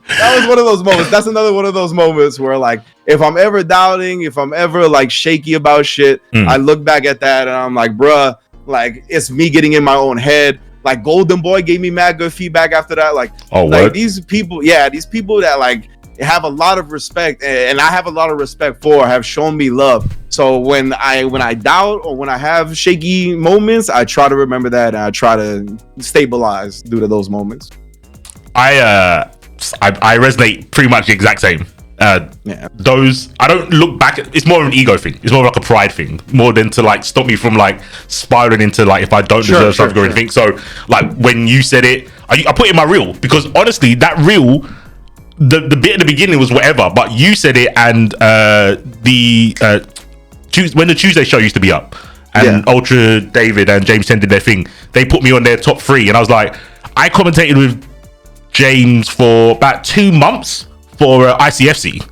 Speaker 2: that was one of those moments. That's another one of those moments where like, if I'm ever doubting, if I'm ever like shaky about shit, I look back at that and I'm like, bruh, like it's me getting in my own head. Like Golden Boy gave me mad good feedback after that. Like, these people that like have a lot of respect, and I have a lot of respect for, have shown me love. So when I doubt or when I have shaky moments, I try to remember that, and I try to stabilize due to those moments.
Speaker 1: I resonate pretty much the exact same. Those, I don't look back at, it's more of an ego thing. It's more like a pride thing, more than to like stop me from like spiraling into like if I don't deserve something or anything. So like when you said it, I put it in my reel, because honestly that reel, the bit at the beginning was whatever, but you said it, and when the Tuesday show used to be up, and Ultra David and James 10 did their thing, they put me on their top 3, and I was like, I commentated with James for about 2 months for ICFC.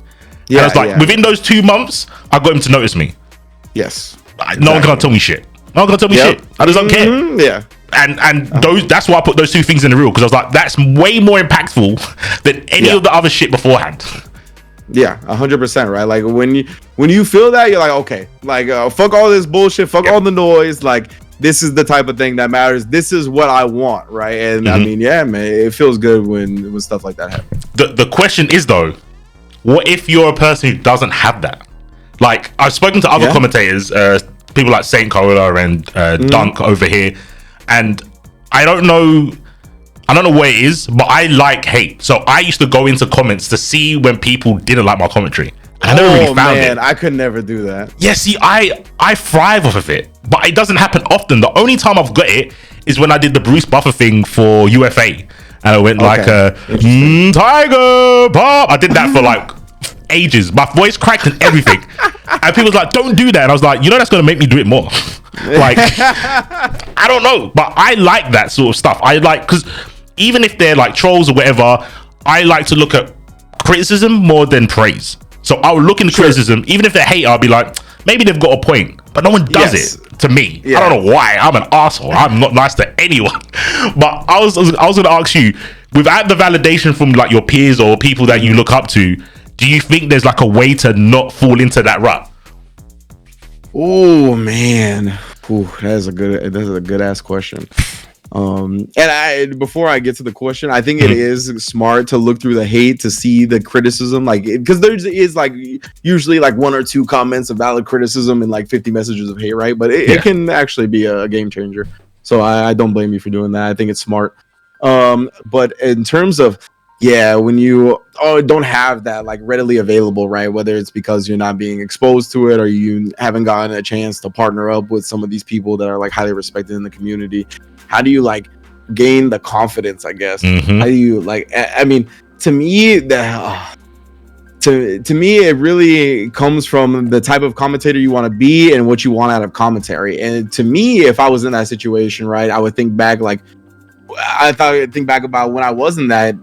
Speaker 1: And I was like, within those 2 months, I got him to notice me.
Speaker 2: Yes.
Speaker 1: No one can tell me shit. No one can tell me shit. I just don't care.
Speaker 2: Yeah.
Speaker 1: And that's why I put those 2 things in the reel, because I was like, that's way more impactful than any of the other shit beforehand.
Speaker 2: Yeah, 100%, right? Like when you feel that, you're like, okay, like fuck all this bullshit, fuck all the noise, like this is the type of thing that matters. This is what I want, right? And I mean, yeah, man, it feels good when stuff like that happens. The question is though, what if you're a person who doesn't have that? Like, I've spoken to other commentators, people like Saint Cola and Dunk over here, and I don't know what it is, but I like hate. So I used to go into comments to see when people didn't like my commentary. And I never really found it. I could never do that.
Speaker 1: Yeah, see, I thrive off of it, but it doesn't happen often. The only time I've got it is when I did the Bruce Buffer thing for UFA. And I went Tiger Pop. I did that for like ages. My voice cracked and everything. And people was like, don't do that. And I was like, that's going to make me do it more. Like, I don't know. But I like that sort of stuff. I like, because even if they're like trolls or whatever, I like to look at criticism more than praise. So I'll look into criticism, even if they're hate, I'll be like, maybe they've got a point, but no one does it to me. I don't know why. I'm an asshole. I'm not nice to anyone. But I was going to ask you, without the validation from like your peers or people that you look up to, do you think there's like a way to not fall into that rut?
Speaker 2: Oh man, that's a good ass question. And before I get to the question, I think it is smart to look through the hate to see the criticism, like, because there is like usually like 1 or 2 comments of valid criticism and like 50 messages of hate, right? But it can actually be a game changer. So I don't blame you for doing that. I think it's smart. But in terms of when you don't have that like readily available, right? Whether it's because you're not being exposed to it or you haven't gotten a chance to partner up with some of these people that are like highly respected in the community. How do you like gain the confidence, I guess? How do you like, I mean, to me, to me, it really comes from the type of commentator you want to be and what you want out of commentary. And to me, if I was in that situation, right, I would think back, like, I'd think back about when I was in that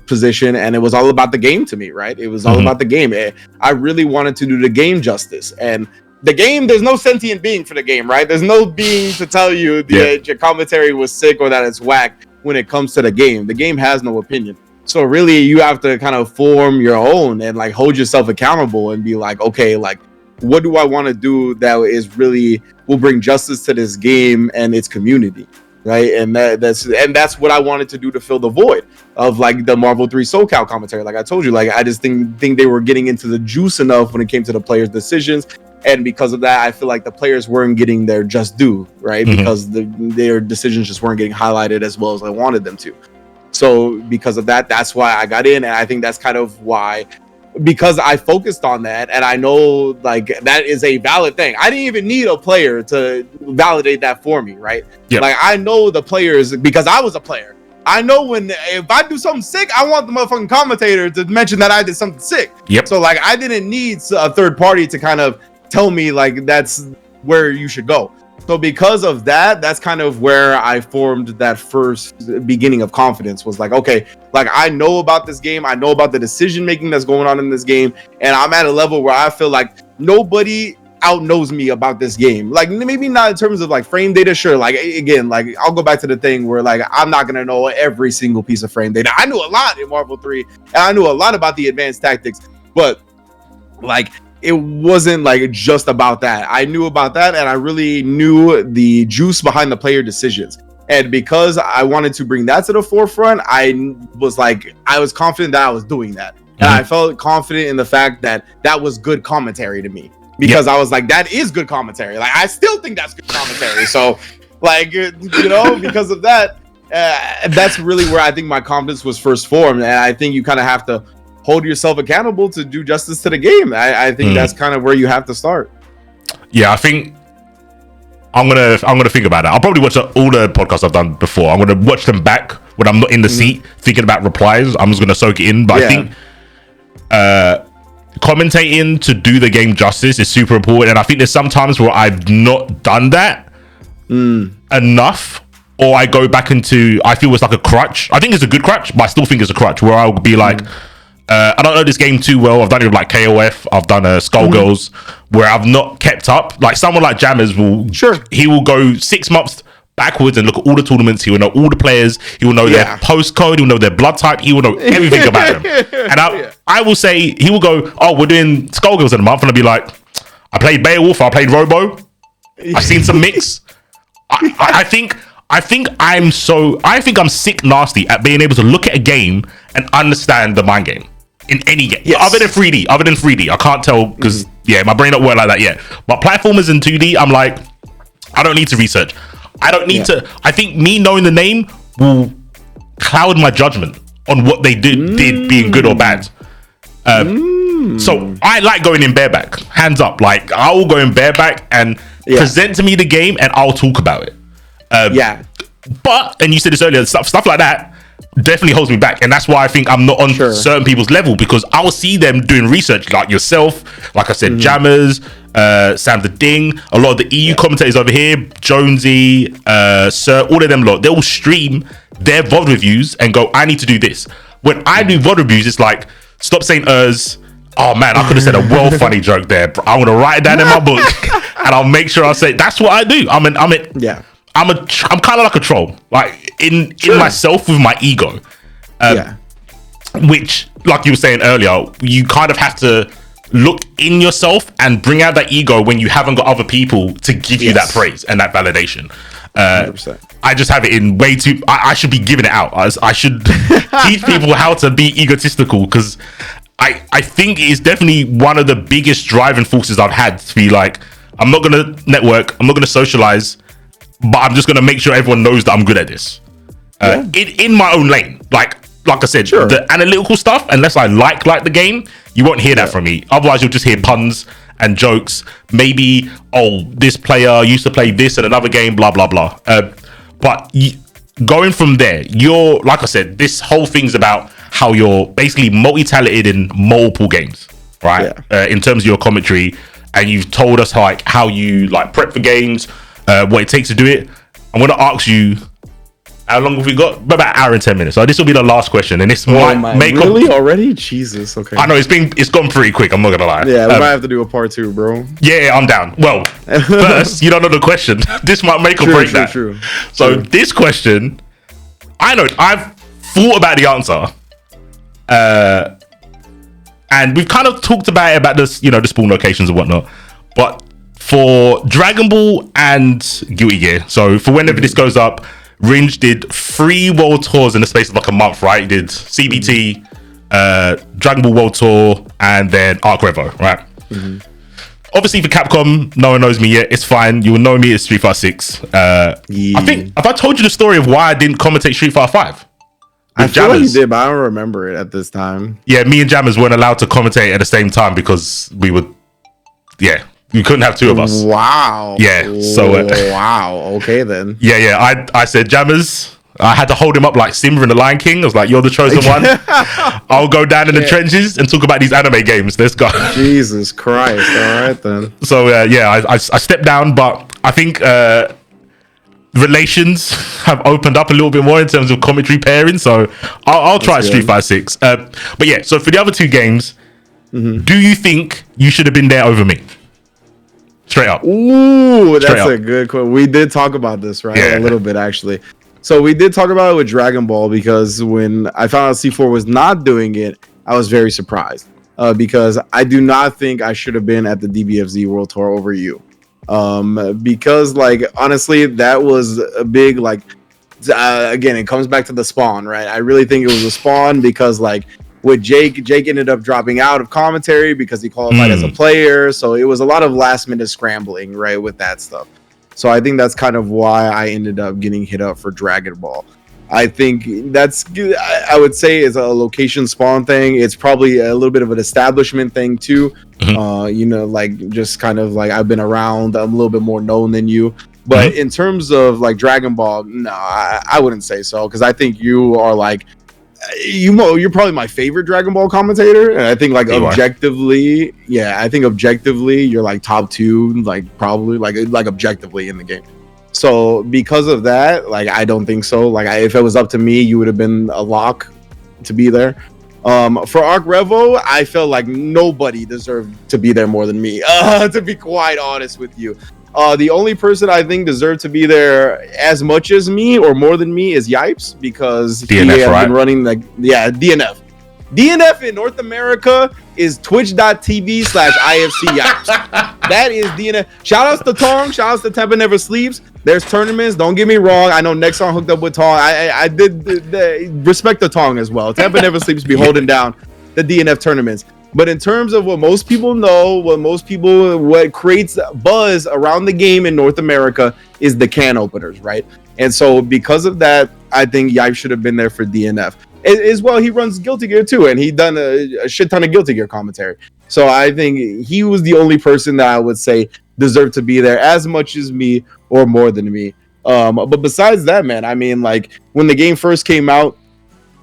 Speaker 2: position and it was all about the game to me, right? It was all about the game. I really wanted to do the game justice. And the game, there's no sentient being for the game, right? There's no being to tell you that your commentary was sick or that it's whack when it comes to the game. The game has no opinion. So really, you have to kind of form your own and like hold yourself accountable and be like, okay, like, what do I want to do that is really will bring justice to this game and its community, right? And that's what I wanted to do to fill the void of like the Marvel 3 SoCal commentary. Like I told you, like I just think they were getting into the juice enough when it came to the players' decisions. And because of that, I feel like the players weren't getting their just due, right? Because their decisions just weren't getting highlighted as well as I wanted them to. So because of that, that's why I got in. And I think that's kind of why, because I focused on that and I know like that is a valid thing. I didn't even need a player to validate that for me, right? Like I know the players because I was a player. I know if I do something sick, I want the motherfucking commentator to mention that I did something sick. So like I didn't need a third party to kind of tell me like that's where you should go. So because of that, that's kind of where I formed that first beginning of confidence, was like, okay, like I know about this game, I know about the decision making that's going on in this game, and I'm at a level where I feel like nobody outknows me about this game. Like maybe not in terms of like frame data, sure, like again, like I'll go back to the thing where like I'm not gonna know every single piece of frame data. I knew a lot in Marvel 3 and I knew a lot about the advanced tactics, but like it wasn't like just about that. I knew about that and I really knew the juice behind the player decisions. And because I wanted to bring that to the forefront, I was confident that I was doing that. And I felt confident in the fact that that was good commentary to me, because I was like, that is good commentary. Like, I still think that's good commentary. So like, because of that, that's really where I think my confidence was first formed. And I think you kind of have to hold yourself accountable to do justice to the game. I think that's kind of where you have to start.
Speaker 1: Yeah, I think I'm gonna think about that. I'll probably watch all the podcasts I've done before. I'm gonna watch them back when I'm not in the seat thinking about replies. I'm just gonna soak it in. But I think commentating to do the game justice is super important, and I think there's some times where I've not done that enough, or I go back into, I feel it's like a crutch. I think it's a good crutch, but I still think it's a crutch where I'll be like, I don't know this game too well. I've done it with like KOF, I've done Skullgirls, where I've not kept up. Like someone like Jammers will, he will go 6 months backwards and look at all the tournaments. He will know all the players. He will know their postcode. He will know their blood type. He will know everything about them. And I will say, he will go, oh, we're doing Skullgirls in a month, and I'll be like, I played Beowulf, I played Robo, I've seen some mix. I think I'm sick nasty at being able to look at a game and understand the mind game in any game. Other than 3D, I can't tell because my brain don't work like that yet. But platformers in 2D, I'm like, I don't need to research. I don't need to. I think me knowing the name will cloud my judgment on what they did being good or bad. So I like going in bareback, hands up. Like I will go in bareback and present to me the game, and I'll talk about it. But, and you said this earlier, stuff like that definitely holds me back, and that's why I think I'm not on certain people's level, because I will see them doing research, like yourself, like I said, Jammers, Sam the Ding, a lot of the EU commentators over here, Jonesy, Sir, all of them lot, they'll stream their VOD reviews and go, I need to do this. When I do VOD reviews, it's like, stop saying oh man, I could have said a well funny joke there. I'm gonna write it down in my book and I'll make sure I say, that's what I do. I'm kind of like a troll, like in myself with my ego, which, like you were saying earlier, you kind of have to look in yourself and bring out that ego when you haven't got other people to give you that praise and that validation. 100%. I just have it in way too. I should be giving it out. I should teach people how to be egotistical, because I think it is definitely one of the biggest driving forces I've had to be like, I'm not gonna network, I'm not gonna socialize, but I'm just gonna make sure everyone knows that I'm good at this. In my own lane. Like I said, the analytical stuff, unless I like the game, you won't hear that from me. Otherwise, you'll just hear puns and jokes. Maybe, oh, this player used to play this in another game, blah blah blah. But going from there, you're, like I said, this whole thing's about how you're basically multi-talented in multiple games, right? In terms of your commentary, and you've told us how you like prep for games, what it takes to do it. I'm gonna ask you, how long have we got? About an hour and 10 minutes. So this will be the last question, and this might make
Speaker 2: already? Jesus, okay.
Speaker 1: I know it's gone pretty quick. I'm not gonna lie.
Speaker 2: Yeah, we might have to do a part 2, bro.
Speaker 1: Yeah, I'm down. Well, first, you don't know the question. This might make or break that.
Speaker 2: True.
Speaker 1: So this question, I know I've thought about the answer, and we've kind of talked about this, the spawn locations and whatnot. But for Dragon Ball and Guilty Gear, so for whenever this goes up, Rynge did 3 world tours in the space of like a month, right? He did CBT, Dragon Ball World Tour, and then Arc Revo, right? Obviously for Capcom, no one knows me yet. It's fine. You will know me as Street Fighter 6. I think, have I told you the story of why I didn't commentate Street Fighter 5?
Speaker 2: I feel like you did, but I don't remember it at this time.
Speaker 1: Yeah, me and Jammers weren't allowed to commentate at the same time because we couldn't have 2 of us.
Speaker 2: Wow.
Speaker 1: Yeah. So
Speaker 2: wow. Okay then.
Speaker 1: Yeah. I said, Jammers, I had to hold him up like Simba in the Lion King. I was like, you're the chosen one. I'll go down in the trenches and talk about these anime games. Let's go.
Speaker 2: Jesus Christ. All right then.
Speaker 1: So I stepped down, but I think relations have opened up a little bit more in terms of commentary pairing. So I'll try Street Fighter 6. But yeah, so for the other 2 games, do you think you should have been there over me? Straight up.
Speaker 2: Ooh, that's a good question. We did talk about this, right? A little bit, actually. So we did talk about it with Dragon Ball, because when I found out C4 was not doing it, I was very surprised. Because I do not think I should have been at the DBFZ World Tour over you. Because, like, honestly, that was a big, like, again, it comes back to the spawn, right? I really think it was a spawn because, like, with Jake ended up dropping out of commentary because he qualified as a player. So it was a lot of last minute scrambling, right, with that stuff. So I think that's kind of why I ended up getting hit up for Dragon Ball. I think that's, I would say, is a location spawn thing. It's probably a little bit of an establishment thing too. You know, like just kind of like I've been around, I'm a little bit more known than you. But in terms of like Dragon Ball, no, I wouldn't say so, because I think you are like, you're probably my favorite Dragon Ball commentator, and I think like objectively, I think objectively you're like top 2, like probably like objectively in the game. So because of that, like I don't think so. Like if it was up to me, you would have been a lock to be there. For Arc Revo, I felt like nobody deserved to be there more than me. To be quite honest with you. The only person I think deserved to be there as much as me or more than me is Yipes, because
Speaker 1: DNF,
Speaker 2: he has
Speaker 1: right?
Speaker 2: been running DNF. DNF in North America is twitch.tv/IFC Yipes. That is DNF. Shout outs to Tong. Shout outs to Tempa Never Sleeps. There's tournaments. Don't get me wrong. I know Nexon hooked up with Tong. I did respect the Tong as well. Tempa Never Sleeps be holding down the DNF tournaments. But in terms of what most people know, what creates buzz around the game in North America is the can openers, right? And so because of that, I think Yipe should have been there for DNF. As well, he runs Guilty Gear too, and he done a shit ton of Guilty Gear commentary. So I think he was the only person that I would say deserved to be there as much as me or more than me. But besides that, man, I mean, like when the game first came out,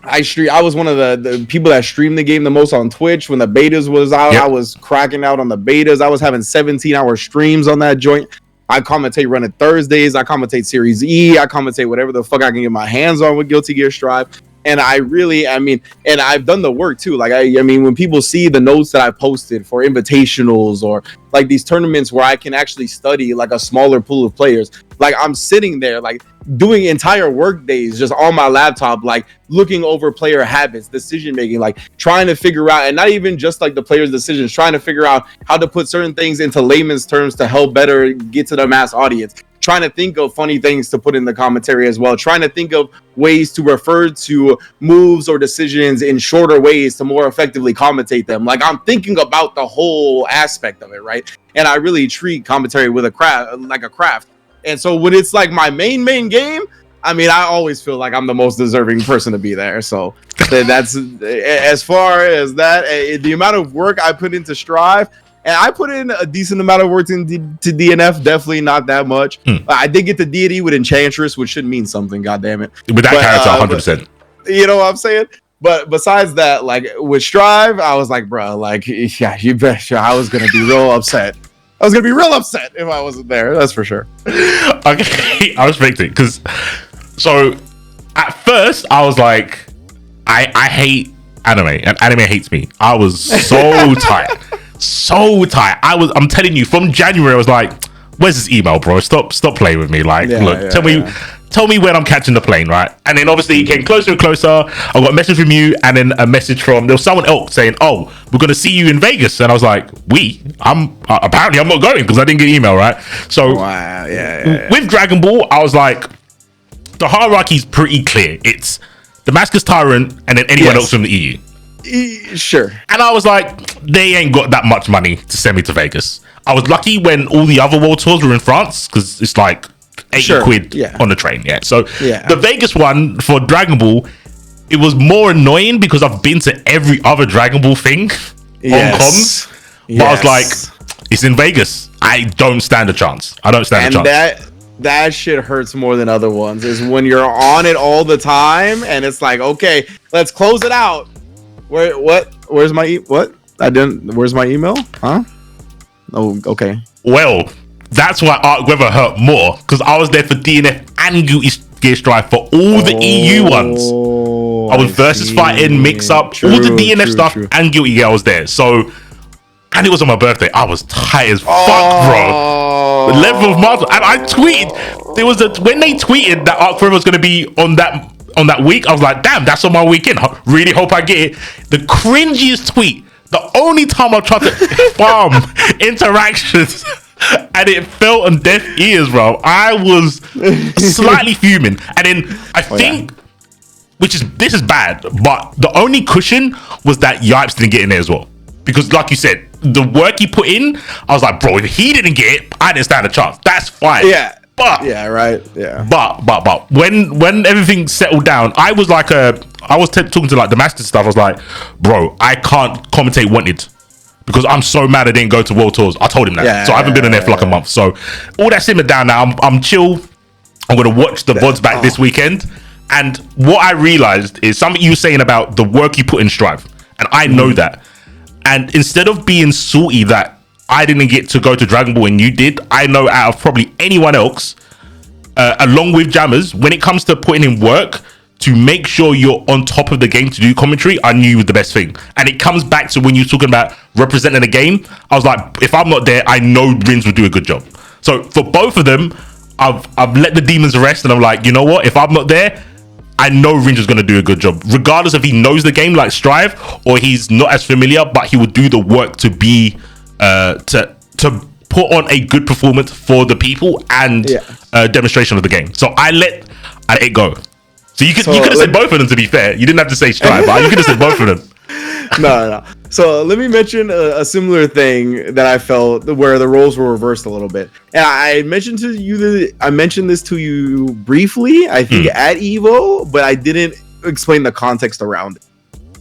Speaker 2: I was one of the people that streamed the game the most on Twitch. When the betas was out, I was cracking out on the betas. I was having 17-hour streams on that joint. I commentate running Thursdays. I commentate Series E. I commentate whatever the fuck I can get my hands on with Guilty Gear Strive. And and I've done the work too. Like, I mean, when people see the notes that I posted for invitationals or like these tournaments where I can actually study like a smaller pool of players, like I'm sitting there, like doing entire work days just on my laptop, like looking over player habits, decision making, like trying to figure out, and not even just like the players' decisions, trying to figure out how to put certain things into layman's terms to help better get to the mass audience. Trying to think of funny things to put in the commentary as well. Trying to think of ways to refer to moves or decisions in shorter ways to more effectively commentate them. Like I'm thinking about the whole aspect of it, right? And I really treat commentary with a craft. And so when it's like my main game, I mean, I always feel like I'm the most deserving person to be there. So that's as far as that. The amount of work I put into Strive. And I put in a decent amount of work into DNF, definitely not that much. I did get the deity with Enchantress, which should mean something, goddammit.
Speaker 1: With that character, 100%.
Speaker 2: You know what I'm saying? But besides that, like with Strive, I was like, bro, like, yeah, you bet I was going to be real upset. I was going to be real upset if I wasn't there. That's for sure.
Speaker 1: Okay, I respect it. Because, so, at first, I was like, I hate anime, and anime hates me. I was so tight. So tight. I'm telling you, from January I was like, where's this email, bro? Stop playing with me. Like, tell me when I'm catching the plane, right? And then obviously it came closer and closer. I got a message from you, and then a message from, there was someone else saying, oh, we're gonna see you in Vegas. And I was like, apparently I'm not going because I didn't get the email, right? So with Dragon Ball, I was like, the hierarchy's pretty clear. It's Damascus Tyrant and then anyone else from the EU.
Speaker 2: Sure.
Speaker 1: And I was like, they ain't got that much money to send me to Vegas. I was lucky when all the other world tours were in France, because it's like 80 quid on the train. So the Vegas one for Dragon Ball, it was more annoying because I've been to every other Dragon Ball thing on comms. But I was like, it's in Vegas. I don't stand a chance.
Speaker 2: That shit hurts more than other ones, is when you're on it all the time and it's like, okay, let's close it out. Where's my where's my email? Huh? Oh, okay.
Speaker 1: Well, that's why Arc Weather hurt more, because I was there for DNF and Guilty Gear Strive for all the EU ones. I was versus fighting, mix up, all the DNF stuff and Guilty Gear. I was there. So, and it was on my birthday. I was tight as fuck, bro. The level of muscle. And I tweeted, when they tweeted that Arc Weather was going to be on that week, I was like, damn, that's on my weekend. Really hope I get it. The cringiest tweet, the only time I tried to farm interactions and it fell on deaf ears, bro. I was slightly fuming. And then I think, this is bad, but the only cushion was that Yipes didn't get in there as well. Because like you said, the work he put in, I was like, bro, if he didn't get it, I didn't stand a chance. That's fine.
Speaker 2: Yeah.
Speaker 1: But
Speaker 2: yeah, right, yeah.
Speaker 1: But when everything settled down, I was talking to like the master stuff. I was like, bro, I can't commentate wanted because I'm so mad I didn't go to World Tours. I told him that, so I haven't been in there for like a month. So all that simmered down now. I'm chill. I'm gonna watch the VODs back this weekend. And what I realized is something you were saying about the work you put in Strive, and I know that. And instead of being salty that I didn't get to go to Dragon Ball and you did, I know out of probably anyone else, along with Jammers, when it comes to putting in work to make sure you're on top of the game to do commentary, I knew was the best thing. And it comes back to when you're talking about representing the game. I was like, if I'm not there, I know Rins will do a good job. So for both of them, I've let the demons rest, and I'm like, you know what? If I'm not there, I know Rins is going to do a good job, regardless if he knows the game like Strive or he's not as familiar, but he will do the work to be to put on a good performance for the people and demonstration of the game. So I let it go. So you could have said both of them, to be fair. You didn't have to say Strive, but you could have said both of them.
Speaker 2: No. So let me mention a similar thing that I felt where the roles were reversed a little bit. And I mentioned this to you briefly, I think at Evo, but I didn't explain the context around it.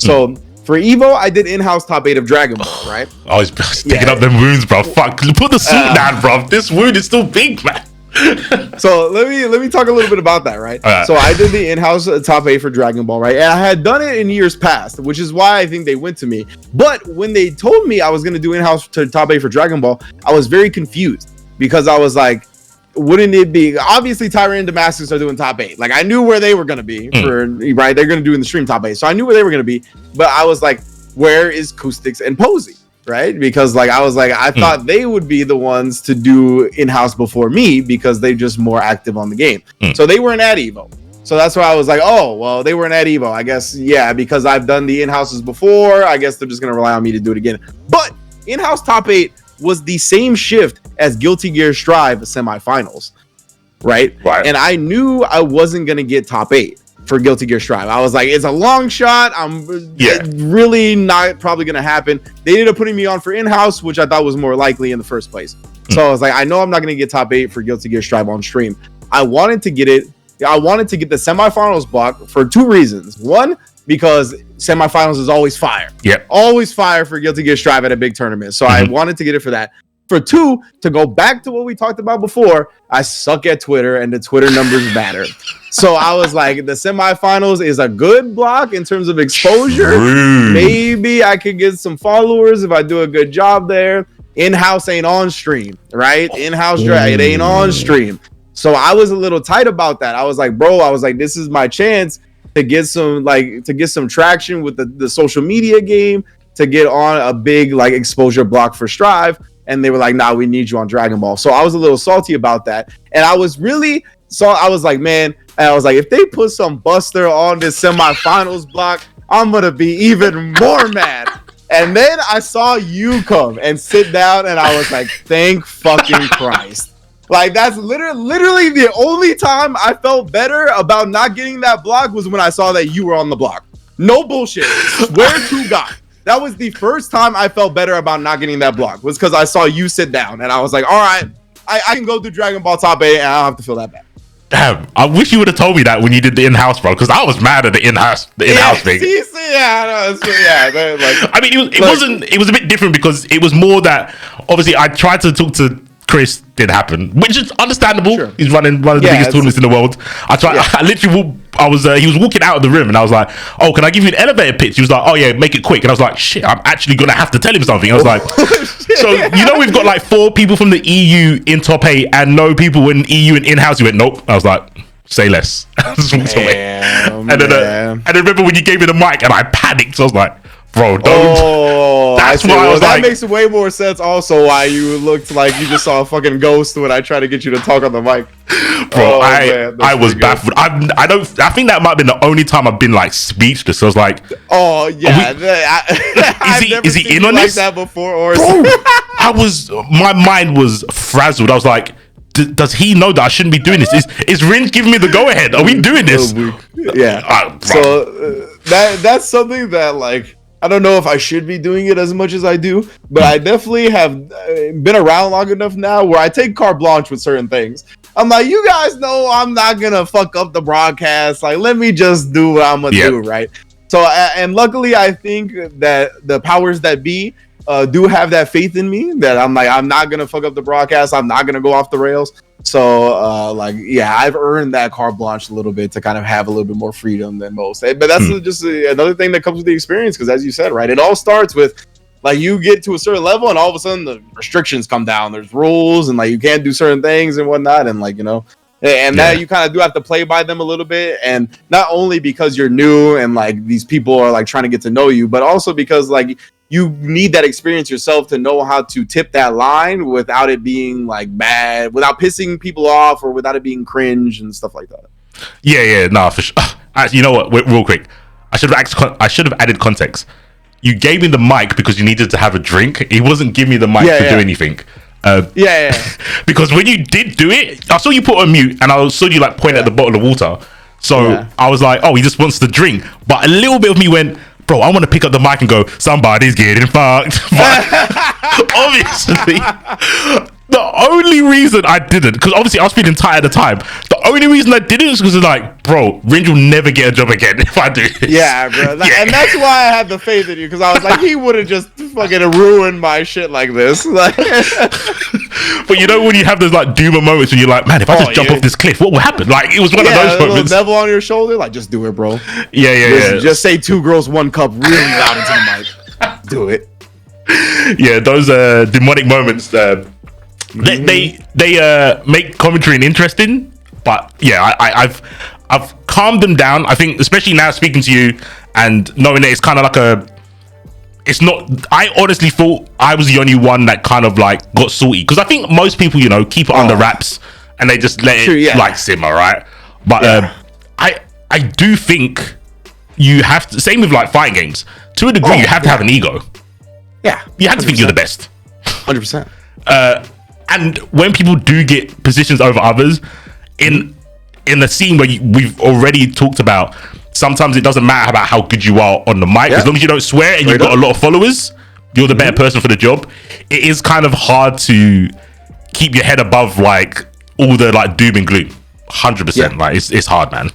Speaker 2: So for Evo, I did in-house top 8 of Dragon Ball, right?
Speaker 1: I was picking up them wounds, bro. Fuck, put the suit down, bro. This wound is still big, man.
Speaker 2: So let me talk a little bit about that, right? So I did the in-house top 8 for Dragon Ball, right? And I had done it in years past, which is why I think they went to me. But when they told me I was going to do in-house to top 8 for Dragon Ball, I was very confused because I was like, wouldn't it be obviously Tyrion and Damascus are doing top 8? Like I knew where they were going to be right? They're going to do in the stream top 8. So I knew where they were going to be, but I was like, where is Acoustics and Posey? Right? Because like I was like, I thought they would be the ones to do in-house before me because they're just more active on the game. So they weren't at Evo. So that's why I was like, oh, well, they weren't at Evo. I guess, yeah, because I've done the in-houses before. I guess they're just going to rely on me to do it again. But in-house top 8 was the same shift as Guilty Gear Strive semifinals. Right? And I knew I wasn't going to get top 8 for Guilty Gear Strive. I was like, it's a long shot. I'm really not probably going to happen. They ended up putting me on for in-house, which I thought was more likely in the first place. So I was like, I know I'm not going to get top 8 for Guilty Gear Strive on stream. I wanted to get it. I wanted to get the semifinals block for 2 reasons. One, because semifinals is always fire. Always fire for Guilty Gear Strive at a big tournament. So I wanted to get it for that. For 2, to go back to what we talked about before, I suck at Twitter and the Twitter numbers matter. So I was like, the semifinals is a good block in terms of exposure. Maybe I could get some followers if I do a good job there. In-house ain't on stream, right? In-house drag, it ain't on stream. So I was a little tight about that. I was like, bro, this is my chance to get some traction with the social media game, to get on a big like exposure block for Strive. And they were like, nah, we need you on Dragon Ball. So I was a little salty about that. And I was like, man, and I was like, if they put some Buster on this semifinals block, I'm going to be even more mad. And then I saw you come and sit down, and I was like, thank fucking Christ. Like, that's literally the only time I felt better about not getting that block was when I saw that you were on the block. No bullshit. Swear to God. That was the first time I felt better about not getting that block, was because I saw you sit down, and I was like, all right, I can go through Dragon Ball top 8, and I don't have to feel that bad.
Speaker 1: Damn, I wish you would have told me that when you did the in-house, bro, because I was mad at the in-house thing. I mean, it was a bit different because it was more that, obviously, I tried to talk to Chris, didn't happen, which is understandable. Sure. He's running one of the biggest tournaments in the world. He was walking out of the room, and I was like, oh, can I give you an elevator pitch? He was like, oh yeah, make it quick. And I was like, shit, I'm actually gonna have to tell him something. I was like, so you know, we've got like 4 people from the EU in top 8 and no people in EU and in-house. He went, nope. I was like, say less. Just walked away. And then remember when you gave me the mic and I panicked. So I was like, bro, don't. That's why I was
Speaker 2: that makes way more sense. Also, why you looked like you just saw a fucking ghost when I tried to get you to talk on the mic,
Speaker 1: bro. I was baffled. I think that might have been the only time I've been like speechless. So I was like,
Speaker 2: oh yeah,
Speaker 1: is he in on
Speaker 2: like
Speaker 1: this?
Speaker 2: That before, or
Speaker 1: bro? My mind was frazzled. I was like, does he know that I shouldn't be doing this? Is Rynge giving me the go ahead? Are we doing this?
Speaker 2: Yeah. So that's something that, like, I don't know if I should be doing it as much as I do, but I definitely have been around long enough now where I take carte blanche with certain things. I'm like, you guys know I'm not gonna fuck up the broadcast. Like, let me just do what I'm gonna do, right? So, and luckily, I think that the powers that be do have that faith in me that I'm like, I'm not gonna fuck up the broadcast. I'm not gonna go off the rails. So, like, yeah, I've earned that carte blanche a little bit to kind of have a little bit more freedom than most. But that's just another thing that comes with the experience, because as you said, right, it all starts with like you get to a certain level and all of a sudden the restrictions come down. There's rules and like you can't do certain things and whatnot, and like, you know, and that you kind of do have to play by them a little bit. And not only because you're new and like these people are like trying to get to know you, but also because like you need that experience yourself to know how to tip that line without it being like bad, without pissing people off, or without it being cringe and stuff like that.
Speaker 1: No, for sure. You know what? Wait, real quick, I should have added context. You gave me the mic because you needed to have a drink. He wasn't giving me the mic to do anything. Because when you did do it, I saw you put on mute and I saw you like point at the bottle of water. So I was like, oh, he just wants to drink. But a little bit of me went, bro, I want to pick up the mic and go, somebody's getting fucked. But obviously, the only reason I didn't, because obviously I was feeling tired at the time. The only reason I didn't is because it's like, bro, Rynge will never get a job again if I do this.
Speaker 2: Yeah, bro. And that's why I had the faith in you, because I was like, he would have just fucking ruined my shit like this. Like,
Speaker 1: but you know when you have those like doomer moments when you're like, man, if I just jump off this cliff, what will happen? Like, it was one of those moments.
Speaker 2: Devil on your shoulder, like, just do it, bro.
Speaker 1: Just
Speaker 2: say 2 girls 1 cup really loud into the mic. Do it.
Speaker 1: Yeah, those demonic moments. They make commentary interesting, but yeah, I've calmed them down. I think, especially now speaking to you and knowing that it's kind of like it's not. I honestly thought I was the only one that kind of like got salty, because I think most people, you know, keep it under wraps and they just let it like simmer, right? But I do think you have to. Same with like fighting games. To a degree, you have to have an ego.
Speaker 2: Yeah,
Speaker 1: you have to think you're the best.
Speaker 2: 100%.
Speaker 1: And when people do get positions over others in the scene where we've already talked about, sometimes it doesn't matter about how good you are on the mic, as long as you don't swear and you've got a lot of followers, you're the better person for the job. It is kind of hard to keep your head above like all the like doom and gloom. 100%. Like it's hard, man.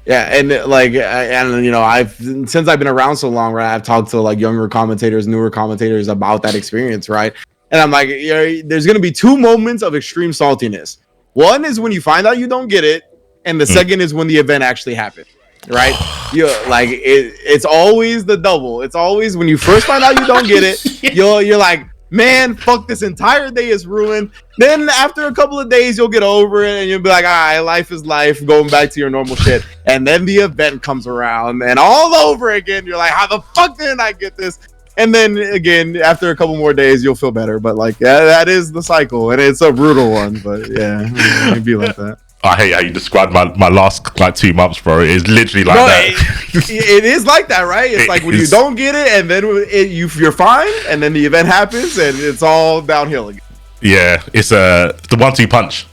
Speaker 2: Yeah, and like, and you know, since I've been around so long, right, I've talked to like younger commentators, newer commentators about that experience, right? And I'm like, there's gonna be 2 moments of extreme saltiness. One is when you find out you don't get it, and the second is when the event actually happened, right? It's always the double. It's always when you first find out you don't get it, you're like, man, fuck, this entire day is ruined. Then after a couple of days, you'll get over it and you'll be like, all right, life is life, going back to your normal shit. And then the event comes around and all over again, you're like, how the fuck didn't I get this? And then again, after a couple more days, you'll feel better. But like, yeah, that is the cycle, and it's a brutal one. But yeah, it'd be like that.
Speaker 1: I hate how you described my last like 2 months, bro. It's literally like that.
Speaker 2: It is like that, right? It's like when you don't get it, and then you're fine, and then the event happens, and it's all downhill again.
Speaker 1: Yeah, it's the 1-2 punch.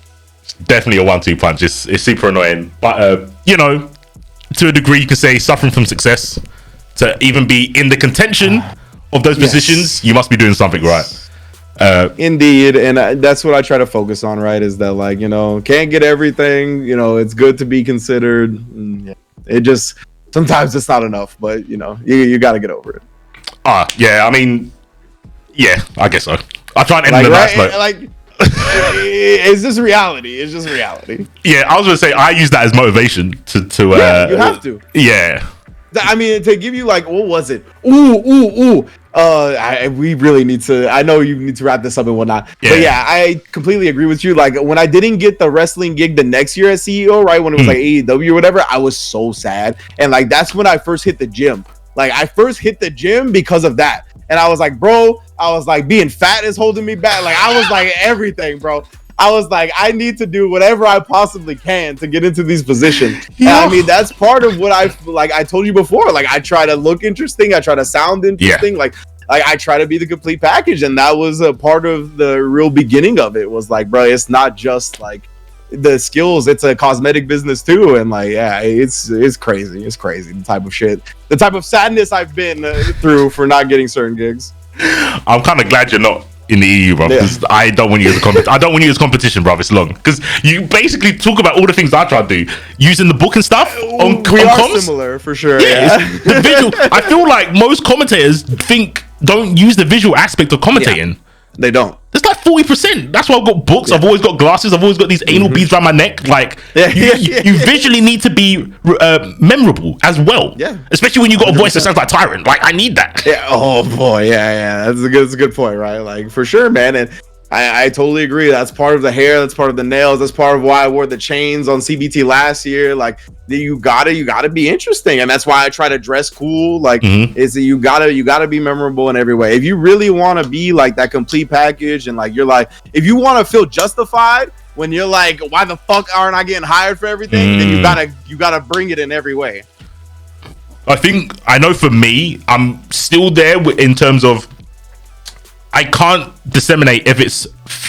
Speaker 1: It's definitely a 1-2 punch. It's super annoying, but you know, to a degree, you can say suffering from success. To even be in the contention of those positions, you must be doing something right.
Speaker 2: Indeed, and that's what I try to focus on, right? Is that, like, you know, can't get everything, you know, it's good to be considered. It just sometimes it's not enough, but you know, you got to get over it.
Speaker 1: Yeah, I mean, yeah, I guess so. I try and end the nice note.
Speaker 2: Like, it's just reality. It's just reality.
Speaker 1: Yeah, I was gonna say I use that as motivation to
Speaker 2: you have to.
Speaker 1: Yeah.
Speaker 2: I mean, to give you like, what was it? We really need to. I know you need to wrap this up and whatnot. Yeah. But yeah, I completely agree with you. Like, when I didn't get the wrestling gig the next year as CEO, right, when it was like AEW or whatever, I was so sad. And like, that's when I first hit the gym. Like, I first hit the gym because of that. And I was like, bro, I was like, being fat is holding me back. Like, I was like, everything, bro. I was like, I need to do whatever I possibly can to get into these positions. And I mean, that's part of what I told you before. Like, I try to look interesting. I try to sound interesting. Like I try to be the complete package. And that was a part of the real beginning of it, was like, bro, it's not just like the skills, it's a cosmetic business too. And like, yeah, it's crazy. It's crazy. The type of sadness I've been through for not getting certain gigs.
Speaker 1: I'm kind of glad you're not in the EU, bro. Because I don't want you as I don't want you as competition, bro. It's long because you basically talk about all the things I try to do using the book and stuff. On comms.
Speaker 2: Similar for sure.
Speaker 1: Yeah, the visual. I feel like most commentators don't use the visual aspect of commentating.
Speaker 2: Yeah, they don't.
Speaker 1: It's like 40%. That's why I've got books. I've always got glasses. I've always got these anal beads around my neck. Like, you visually need to be memorable as well.
Speaker 2: Yeah.
Speaker 1: Especially when you got a voice that sounds like Tyrant. Like, I need that.
Speaker 2: Yeah. Oh boy. Yeah. That's a good point, right? Like, for sure, man. And I totally agree. That's part of the hair. That's part of the nails. That's part of why I wore the chains on CBT last year. Like, you gotta be interesting, and that's why I try to dress cool. Like, is that you gotta be memorable in every way. If you really want to be like that complete package, and like you're like, if you want to feel justified when you're like, why the fuck aren't I getting hired for everything? Then you gotta bring it in every way.
Speaker 1: I know for me, I'm still there in terms of. I can't disseminate if it's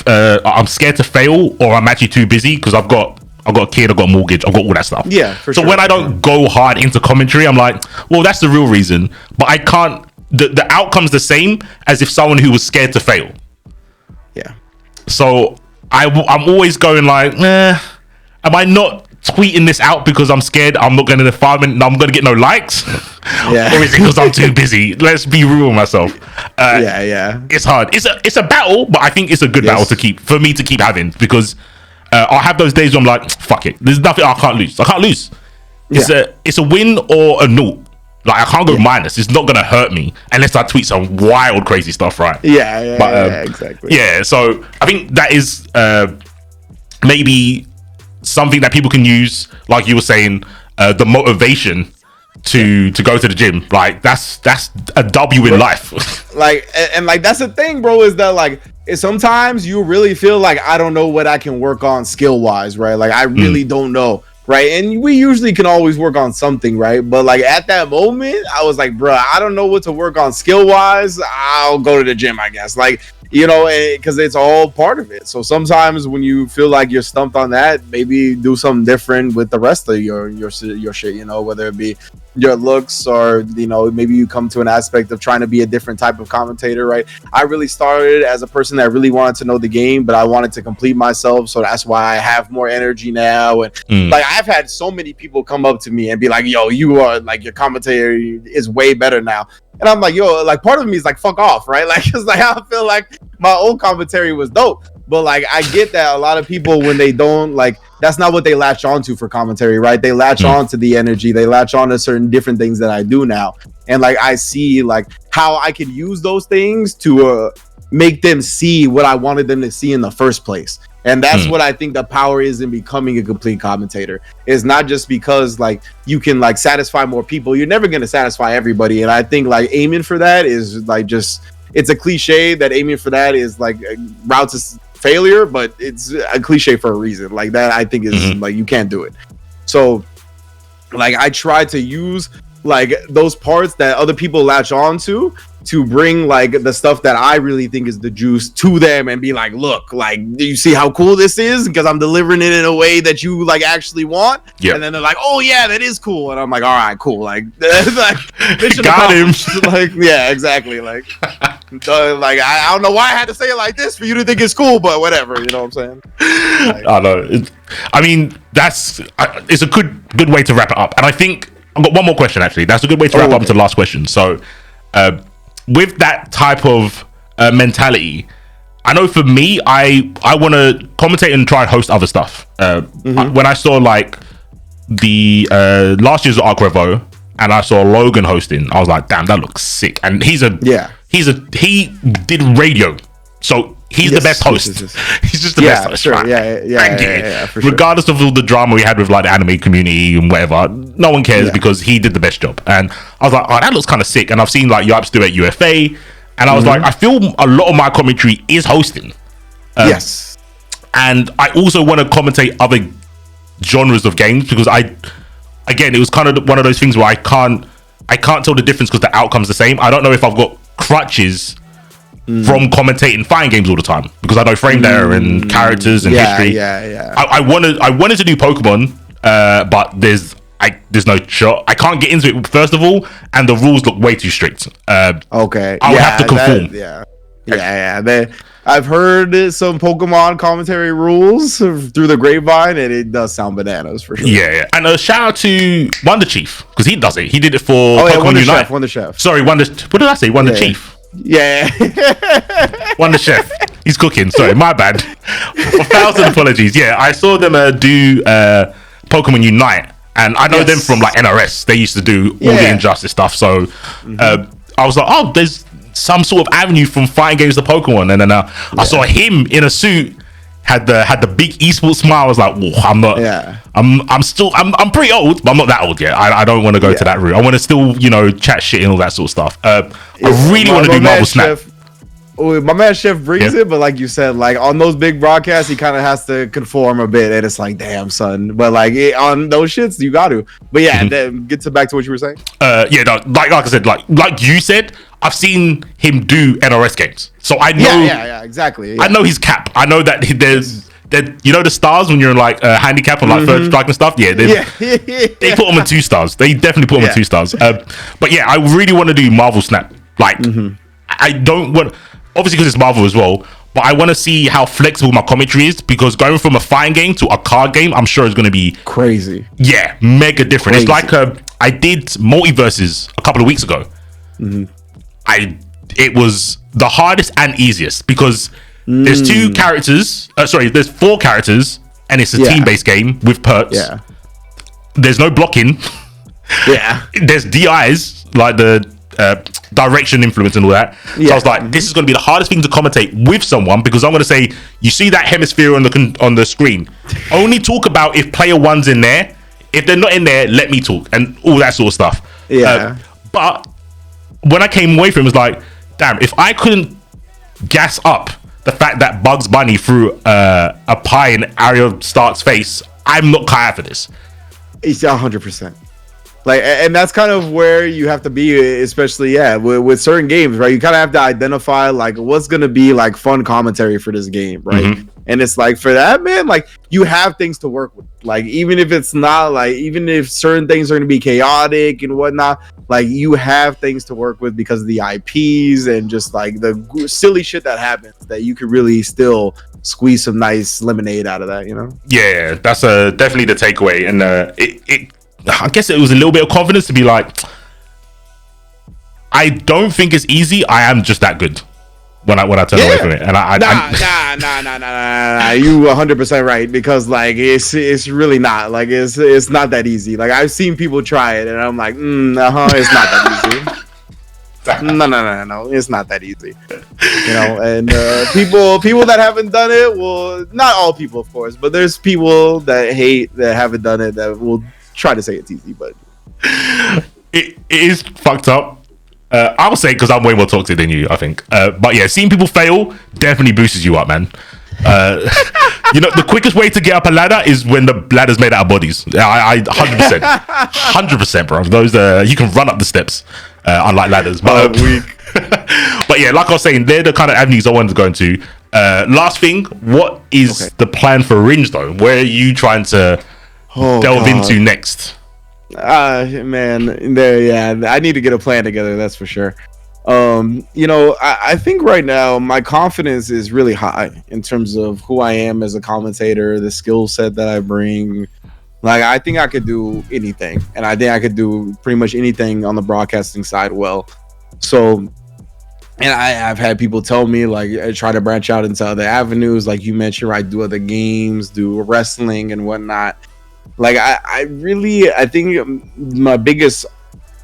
Speaker 1: I'm scared to fail or I'm actually too busy because I've got a kid, I've got a mortgage, I've got all that stuff.
Speaker 2: Yeah, for sure.
Speaker 1: So when I don't go hard into commentary, I'm like, well, that's the real reason. But I can't. The outcome's the same as if someone who was scared to fail.
Speaker 2: Yeah.
Speaker 1: So I'm always going like, am I not tweeting this out because I'm scared I'm not going to the farm and I'm going to get no likes?
Speaker 2: Yeah.
Speaker 1: Or is it because I'm too busy? Let's be real with myself.
Speaker 2: Yeah.
Speaker 1: It's hard. It's a battle, but I think it's a good battle to keep having because I'll have those days where I'm like, fuck it. There's nothing I can't lose. It's a win or a naught. Like, I can't go minus. It's not gonna hurt me unless I tweet some wild, crazy stuff, right?
Speaker 2: Yeah, exactly.
Speaker 1: Yeah, so I think that is maybe something that people can use, like you were saying, the motivation to go to the gym. Like, that's a W in life.
Speaker 2: Like, and like that's the thing, bro, is that like sometimes you really feel like I don't know what I can work on skill wise, right? Like, I really don't know. Right. And we usually can always work on something. Right. But like at that moment, I was like, bro, I don't know what to work on skill wise. I'll go to the gym, I guess. Like, you know, because it's all part of it. So sometimes when you feel like you're stumped on that, maybe do something different with the rest of your shit, you know, whether it be your looks or, you know, maybe you come to an aspect of trying to be a different type of commentator. Right. I really started as a person that really wanted to know the game, but I wanted to complete myself. So that's why I have more energy now. And like, I've had so many people come up to me and be like, yo, you are like, your commentator is way better now. And I'm like, yo, like part of me is like, fuck off, right? Like, it's like, I feel like my old commentary was dope. But like, I get that a lot of people, when they don't, like, that's not what they latch onto for commentary, right? They latch on to the energy. They latch on to certain different things that I do now. And like, I see like how I could use those things to make them see what I wanted them to see in the first place. And that's what I think the power is in becoming a complete commentator. It's not just because like you can like satisfy more people. You're never going to satisfy everybody. And I think like aiming for that is like just, it's a cliche that aiming for that is like a route to failure, but it's a cliche for a reason. Like that, I think is like, you can't do it. So like I try to use like those parts that other people latch on to bring like the stuff that I really think is the juice to them and be like, look, like, do you see how cool this is? Because I'm delivering it in a way that you like actually want. Yeah. And then they're like, oh yeah, that is cool. And I'm like, all right, cool. Like, like
Speaker 1: got him.
Speaker 2: Like, yeah, exactly. Like, like I don't know why I had to say it like this for you to think it's cool, but whatever. You know what I'm saying? Like,
Speaker 1: I know. I mean, it's a good way to wrap it up. And I think I've got one more question, actually. That's a good way to wrap up into the last question. So, with that type of mentality, I know for me, I want to commentate and try and host other stuff. When I saw like the last year's Arc Revo and I saw Logan hosting, I was like, damn, that looks sick. And he did radio, so he's the best host. He's just the best host.
Speaker 2: Sure.
Speaker 1: Right?
Speaker 2: Yeah, for sure.
Speaker 1: Regardless of all the drama we had with like the anime community and whatever, no one cares because he did the best job. And I was like, oh, that looks kind of sick. And I've seen like Yipes do it at UFA, and I was like, I feel a lot of my commentary is hosting.
Speaker 2: Yes.
Speaker 1: And I also want to commentate other genres of games because it was kind of one of those things where I can't tell the difference because the outcome's the same. I don't know if I've got crutches from commentating fighting games all the time because I know frame data and characters and history.
Speaker 2: Yeah.
Speaker 1: I wanted to do Pokemon, but there's no shot. I can't get into it first of all, and the rules look way too strict.
Speaker 2: Okay,
Speaker 1: I'll have to conform.
Speaker 2: I've heard some Pokemon commentary rules through the grapevine, and it does sound bananas for sure.
Speaker 1: Yeah. And a shout out to Wonder Chief, because he does it. He did it for Pokemon
Speaker 2: Wonder
Speaker 1: Unite.
Speaker 2: Chef, Wonder Chef.
Speaker 1: Sorry, what did I say? Wonder Chief.
Speaker 2: Yeah.
Speaker 1: Wonder Chef. He's cooking. Sorry, my bad. 1,000 apologies. Yeah, I saw them do Pokemon Unite, and I know them from like NRS. They used to do all the Injustice stuff. So I was like, oh, there's some sort of avenue from fighting games to Pokemon, and then I saw him in a suit, had the big esports smile. I was like, whoa, I'm not. Yeah. I'm pretty old, but I'm not that old yet. I don't want to go to that route. I want to still, chat shit and all that sort of stuff. I really want to do Marvel Snap.
Speaker 2: My man Chef brings it, but like you said, like on those big broadcasts, he kind of has to conform a bit, and it's like, damn, son. But like on those shits, you got to. But then get back to what you were saying.
Speaker 1: Like I said, like you said, I've seen him do NRS games, so I know.
Speaker 2: Yeah, exactly.
Speaker 1: I know his cap. I know that there's the stars when you're in like handicap and like third strike and stuff. Yeah, they put them in 2 stars. They definitely put them in 2 stars. But yeah, I really want to do Marvel Snap. Like, I don't want. Obviously, because it's Marvel as well, but I want to see how flexible my commentary is, because going from a fighting game to a card game, I'm sure it's going to be
Speaker 2: crazy.
Speaker 1: Yeah, mega different. It's like I did Multiverses a couple of weeks ago. It was the hardest and easiest, because there's 2 characters. There's 4 characters, and it's a team-based game with perks. Yeah. There's no blocking. Yeah. There's DIs, like the direction influence and all that. So I was like, this is going to be the hardest thing to commentate with someone, because I'm going to say, you see that hemisphere on the screen, only talk about if player 1's in there. If they're not in there, let me talk, and all that sort of stuff. But when I came away from it, was like, damn, if I couldn't gas up the fact that Bugs Bunny threw a pie in Arya Stark's face, I'm not cut out for this.
Speaker 2: It's 100%. Like, and that's kind of where you have to be, especially with certain games, right? You kind of have to identify like what's gonna be like fun commentary for this game, right? And it's like, for that, man, like you have things to work with. Like, even if it's not like, even if certain things are gonna be chaotic and whatnot, like you have things to work with because of the IPs and just like the silly shit that happens, that you could really still squeeze some nice lemonade out of that,
Speaker 1: Yeah, that's definitely the takeaway. And I guess it was a little bit of confidence to be like, I don't think it's easy. I am just that good when I turn away from it. And
Speaker 2: nah. You 100% right, because like it's really not like it's not that easy. Like, I've seen people try it, and I'm like, it's not that easy. No, it's not that easy. And people that haven't done it, well, not all people, of course, but there's people that haven't done it that will try to say it's easy, but
Speaker 1: it is fucked up. I would say, because I'm way more toxic than you, I think. But yeah, seeing people fail definitely boosts you up, man. The quickest way to get up a ladder is when the ladder's made out of bodies. I 100%, bro. Those you can run up the steps, unlike ladders. But but yeah, like I was saying, they're the kind of avenues I wanted to go into. Last thing, what is the plan for Rynge though? Where are you trying to delve into next?
Speaker 2: Man, I need to get a plan together, that's for sure. I think right now my confidence is really high in terms of who I am as a commentator, the skill set that I bring. Like, I think I could do anything, and I think I could do pretty much anything on the broadcasting side well. So, and I've had people tell me, like, I try to branch out into other avenues, like you mentioned, right? Do other games, do wrestling and whatnot. Like, I think my biggest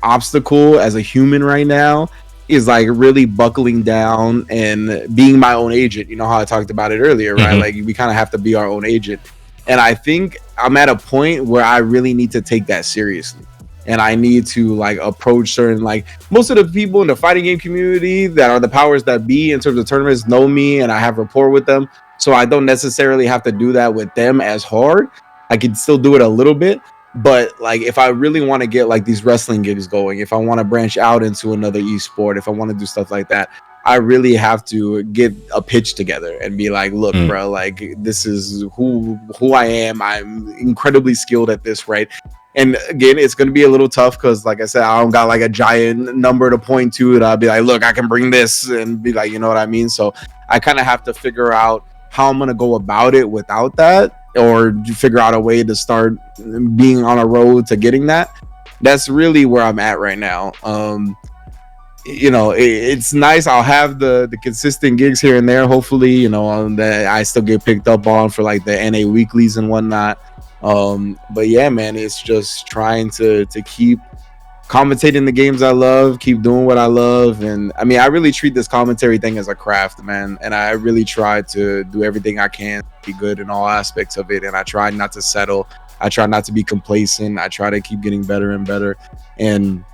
Speaker 2: obstacle as a human right now is like really buckling down and being my own agent. You know how I talked about it earlier, right? Like, we kind of have to be our own agent. And I think I'm at a point where I really need to take that seriously. And I need to like approach certain, like, most of the people in the fighting game community that are the powers that be in terms of tournaments know me, and I have rapport with them. So I don't necessarily have to do that with them as hard. I can still do it a little bit, but like, if I really want to get like these wrestling gigs going, if I want to branch out into another esport, if I want to do stuff like that, I really have to get a pitch together and be like, look, bro, like this is who I am. I'm incredibly skilled at this, right? And again, it's going to be a little tough because, like I said, I don't got like a giant number to point to that I'll be like, look, I can bring this and be like, you know what I mean? So I kind of have to figure out how I'm going to go about it without that, or figure out a way to start being on a road to getting that. That's really where I'm at right now. You know, it's nice. I'll have the consistent gigs here and there, hopefully, you know, that I still get picked up on for like the NA weeklies and whatnot. But yeah, man, it's just trying to keep commentating the games I love, keep doing what I love. And I mean, I really treat this commentary thing as a craft, man, and I really try to do everything I can to be good in all aspects of it, and I try not to settle. I try not to be complacent. I try to keep getting better and better. And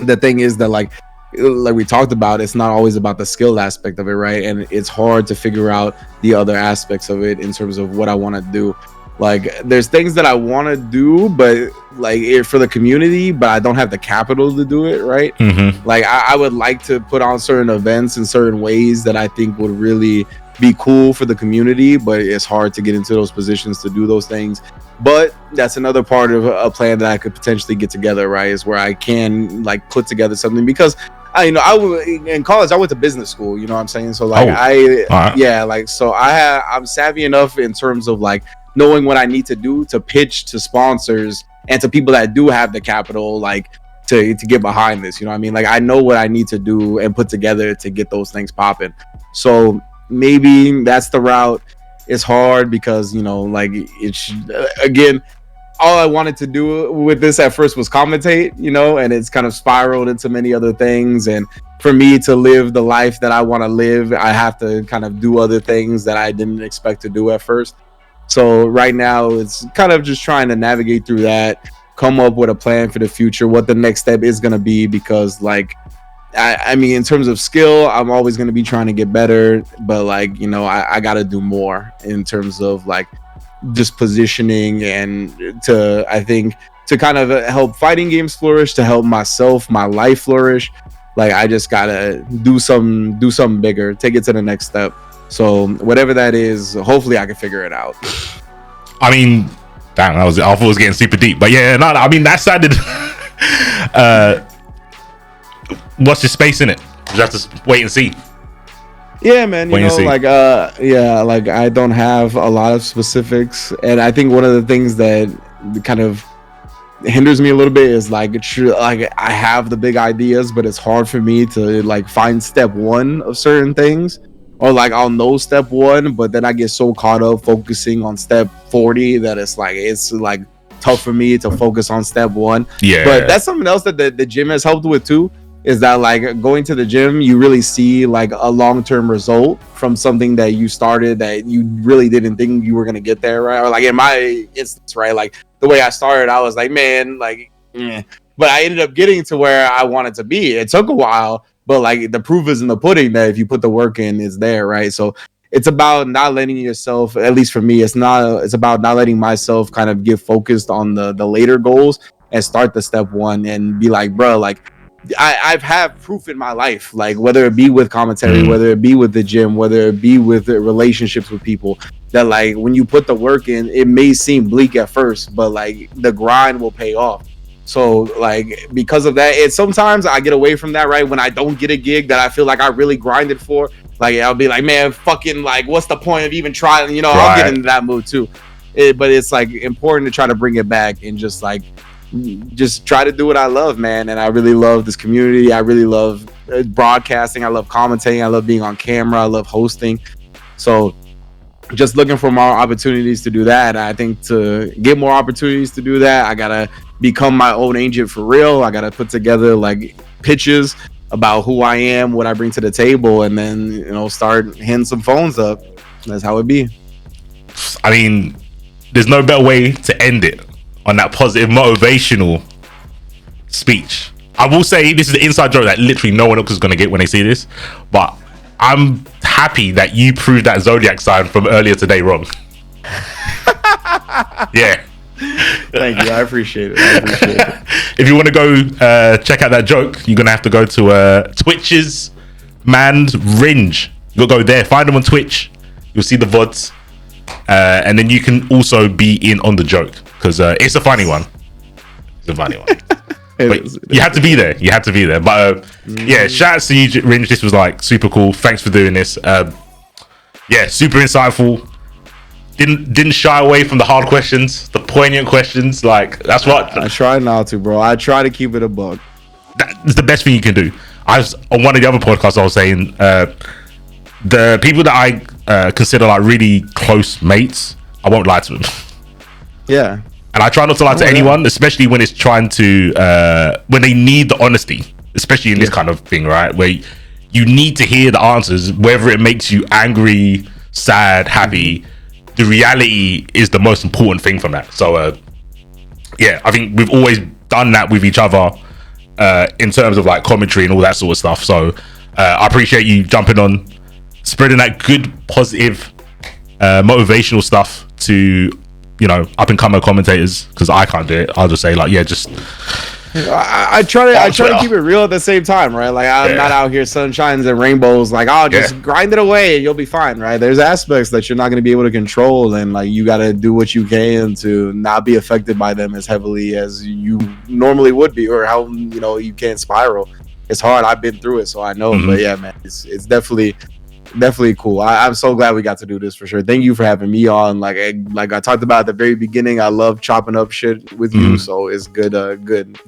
Speaker 2: the thing is that like we talked about, it's not always about the skill aspect of it, right? And it's hard to figure out the other aspects of it in terms of what I want to do. Like there's things that I want to do, but like for the community, but I don't have the capital to do it, right? Like I would like to put on certain events in certain ways that I think would really be cool for the community, but it's hard to get into those positions to do those things. But that's another part of a plan that I could potentially get together, right? Is where I can like put together something, because in college I went to business school, you know what I'm saying? So like I'm savvy enough in terms of like knowing what I need to do to pitch to sponsors and to people that do have the capital, like to get behind this, you know what I mean? Like I know what I need to do and put together to get those things popping. So maybe that's the route. It's hard because, you know, like it's again, all I wanted to do with this at first was commentate, you know, and it's kind of spiraled into many other things. And for me to live the life that I want to live, I have to kind of do other things that I didn't expect to do at first. So right now it's kind of just trying to navigate through that, come up with a plan for the future, what the next step is going to be, because like, I mean, in terms of skill, I'm always going to be trying to get better, but like, you know, I got to do more in terms of like just positioning and I think to kind of help fighting games flourish, to help myself, my life flourish. Like I just got to do something bigger, take it to the next step. So whatever that is, hopefully I can figure it out.
Speaker 1: I mean, damn, I thought it was getting super deep, but yeah, no, I mean that sounded what's the space in it? You have to wait and see.
Speaker 2: Yeah, man. You know, like like I don't have a lot of specifics, and I think one of the things that kind of hinders me a little bit is like I have the big ideas, but it's hard for me to like find step one of certain things, or like I'll know step one, but then I get so caught up focusing on step 40 that it's like tough for me to focus on step one.
Speaker 1: Yeah,
Speaker 2: but that's something else that the gym has helped with too. Is that like going to the gym, you really see like a long-term result from something that you started that you really didn't think you were going to get there, right? Or like in my instance, right? Like the way I started, I was like, man, like, but I ended up getting to where I wanted to be. It took a while, but like the proof is in the pudding that if you put the work in, it's there, right? So it's about not letting yourself, at least for me, it's about not letting myself kind of get focused on the later goals and start the step one and be like, bro, like, I've had proof in my life, like whether it be with commentary, whether it be with the gym, whether it be with relationships with people, that like when you put the work in, it may seem bleak at first, but like the grind will pay off. So like because of that, sometimes I get away from that, right? When I don't get a gig that I feel like I really grinded for, like I'll be like, man, fucking like, what's the point of even trying? You know, I'll get into that mood too. But it's like important to try to bring it back and just try to do what I love, man. And I really love this community. I really love broadcasting. I love commentating. I love being on camera. I love hosting. So just looking for more opportunities to do that. I think to get more opportunities to do that, I gotta become my own agent for real. I gotta put together like pitches about who I am, what I bring to the table, and then, you know, start hitting some phones up. That's how it be.
Speaker 1: I mean, there's no better way to end it on that positive, motivational speech. I will say this is the inside joke that literally no one else is going to get when they see this, but I'm happy that you proved that zodiac sign from earlier today wrong. Yeah.
Speaker 2: Thank you. I appreciate it.
Speaker 1: If you want to go check out that joke, you're going to have to go to Twitch's ft.Rynge. You'll go there, find them on Twitch. You'll see the VODs. And then you can also be in on the joke because it's a funny one. It's a funny one. You had to be there. You had to be there. But yeah, shout out to you, Rynge. This was like super cool. Thanks for doing this. Yeah, super insightful. Didn't shy away from the hard questions, the poignant questions. Like that's what
Speaker 2: I try not to, bro. I try to keep it a buck.
Speaker 1: That's the best thing you can do. I was on one of the other podcasts. I was saying the people that I consider like really close mates, I won't lie to them.
Speaker 2: Yeah.
Speaker 1: And I try not to lie to anyone, especially when it's trying to when they need the honesty, especially in this kind of thing, right? Where you need to hear the answers, whether it makes you angry, sad, happy. The reality is the most important thing from that. So yeah, I think we've always done that with each other in terms of like commentary and all that sort of stuff. So I appreciate you jumping on, spreading that good, positive, motivational stuff to, you know, up and coming commentators, because I can't do it. I'll just say like, yeah, just
Speaker 2: I try to keep it real at the same time, right? Like I'm not out here sunshines and rainbows, like, oh, just grind it away and you'll be fine, right? There's aspects that you're not going to be able to control, and like you got to do what you can to not be affected by them as heavily as you normally would be, or how, you know, you can't spiral. It's hard. I've been through it, so I know. But yeah, man, it's definitely cool. I'm so glad we got to do this for sure. Thank you for having me on. Like I talked about at the very beginning, I love chopping up shit with you, so it's good.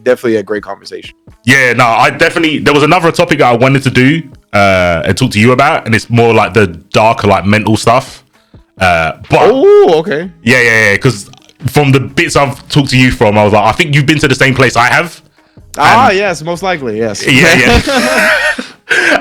Speaker 2: Definitely a great conversation.
Speaker 1: Yeah, no, I definitely. There was another topic I wanted to do and talk to you about, and it's more like the darker, like mental stuff. But
Speaker 2: okay.
Speaker 1: Yeah. Because from the bits I've talked to you from, I was like, I think you've been to the same place I have.
Speaker 2: Yes, most likely, yes.
Speaker 1: Yeah.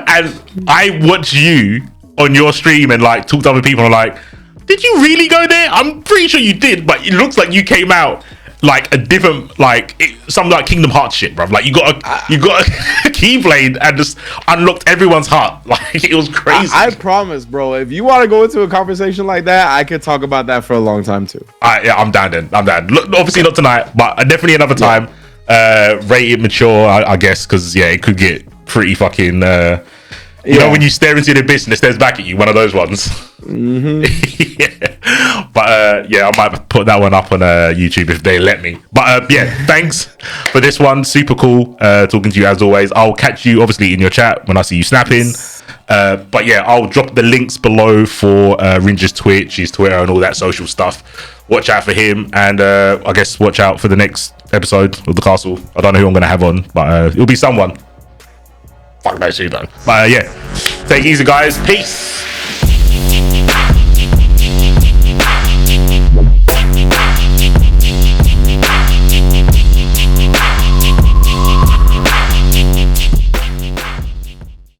Speaker 1: And I watch you on your stream and like talk to other people, and I'm like, did you really go there? I'm pretty sure you did, but it looks like you came out like a different, like some like Kingdom Hearts shit, bro. Like you got a keyblade and just unlocked everyone's heart. Like it was crazy.
Speaker 2: I promise, bro. If you want to go into a conversation like that, I could talk about that for a long time too.
Speaker 1: Yeah, I'm down then. I'm down. Look, obviously not tonight, but definitely another time. Rated mature, I guess, because yeah, it could get pretty fucking. You know when you stare into the abyss and it stares back at you, one of those ones. Yeah. But yeah, I might put that one up on YouTube if they let me. But yeah, thanks for this one. Super cool talking to you as always. I'll catch you obviously in your chat when I see you snapping. But yeah, I'll drop the links below for Rynge's Twitch, his Twitter, and all that social stuff. Watch out for him, and I guess watch out for the next episode of the Castle. I don't know who I'm gonna have on, but it'll be someone. Fuck knows who though. But yeah, take it easy, guys. Peace.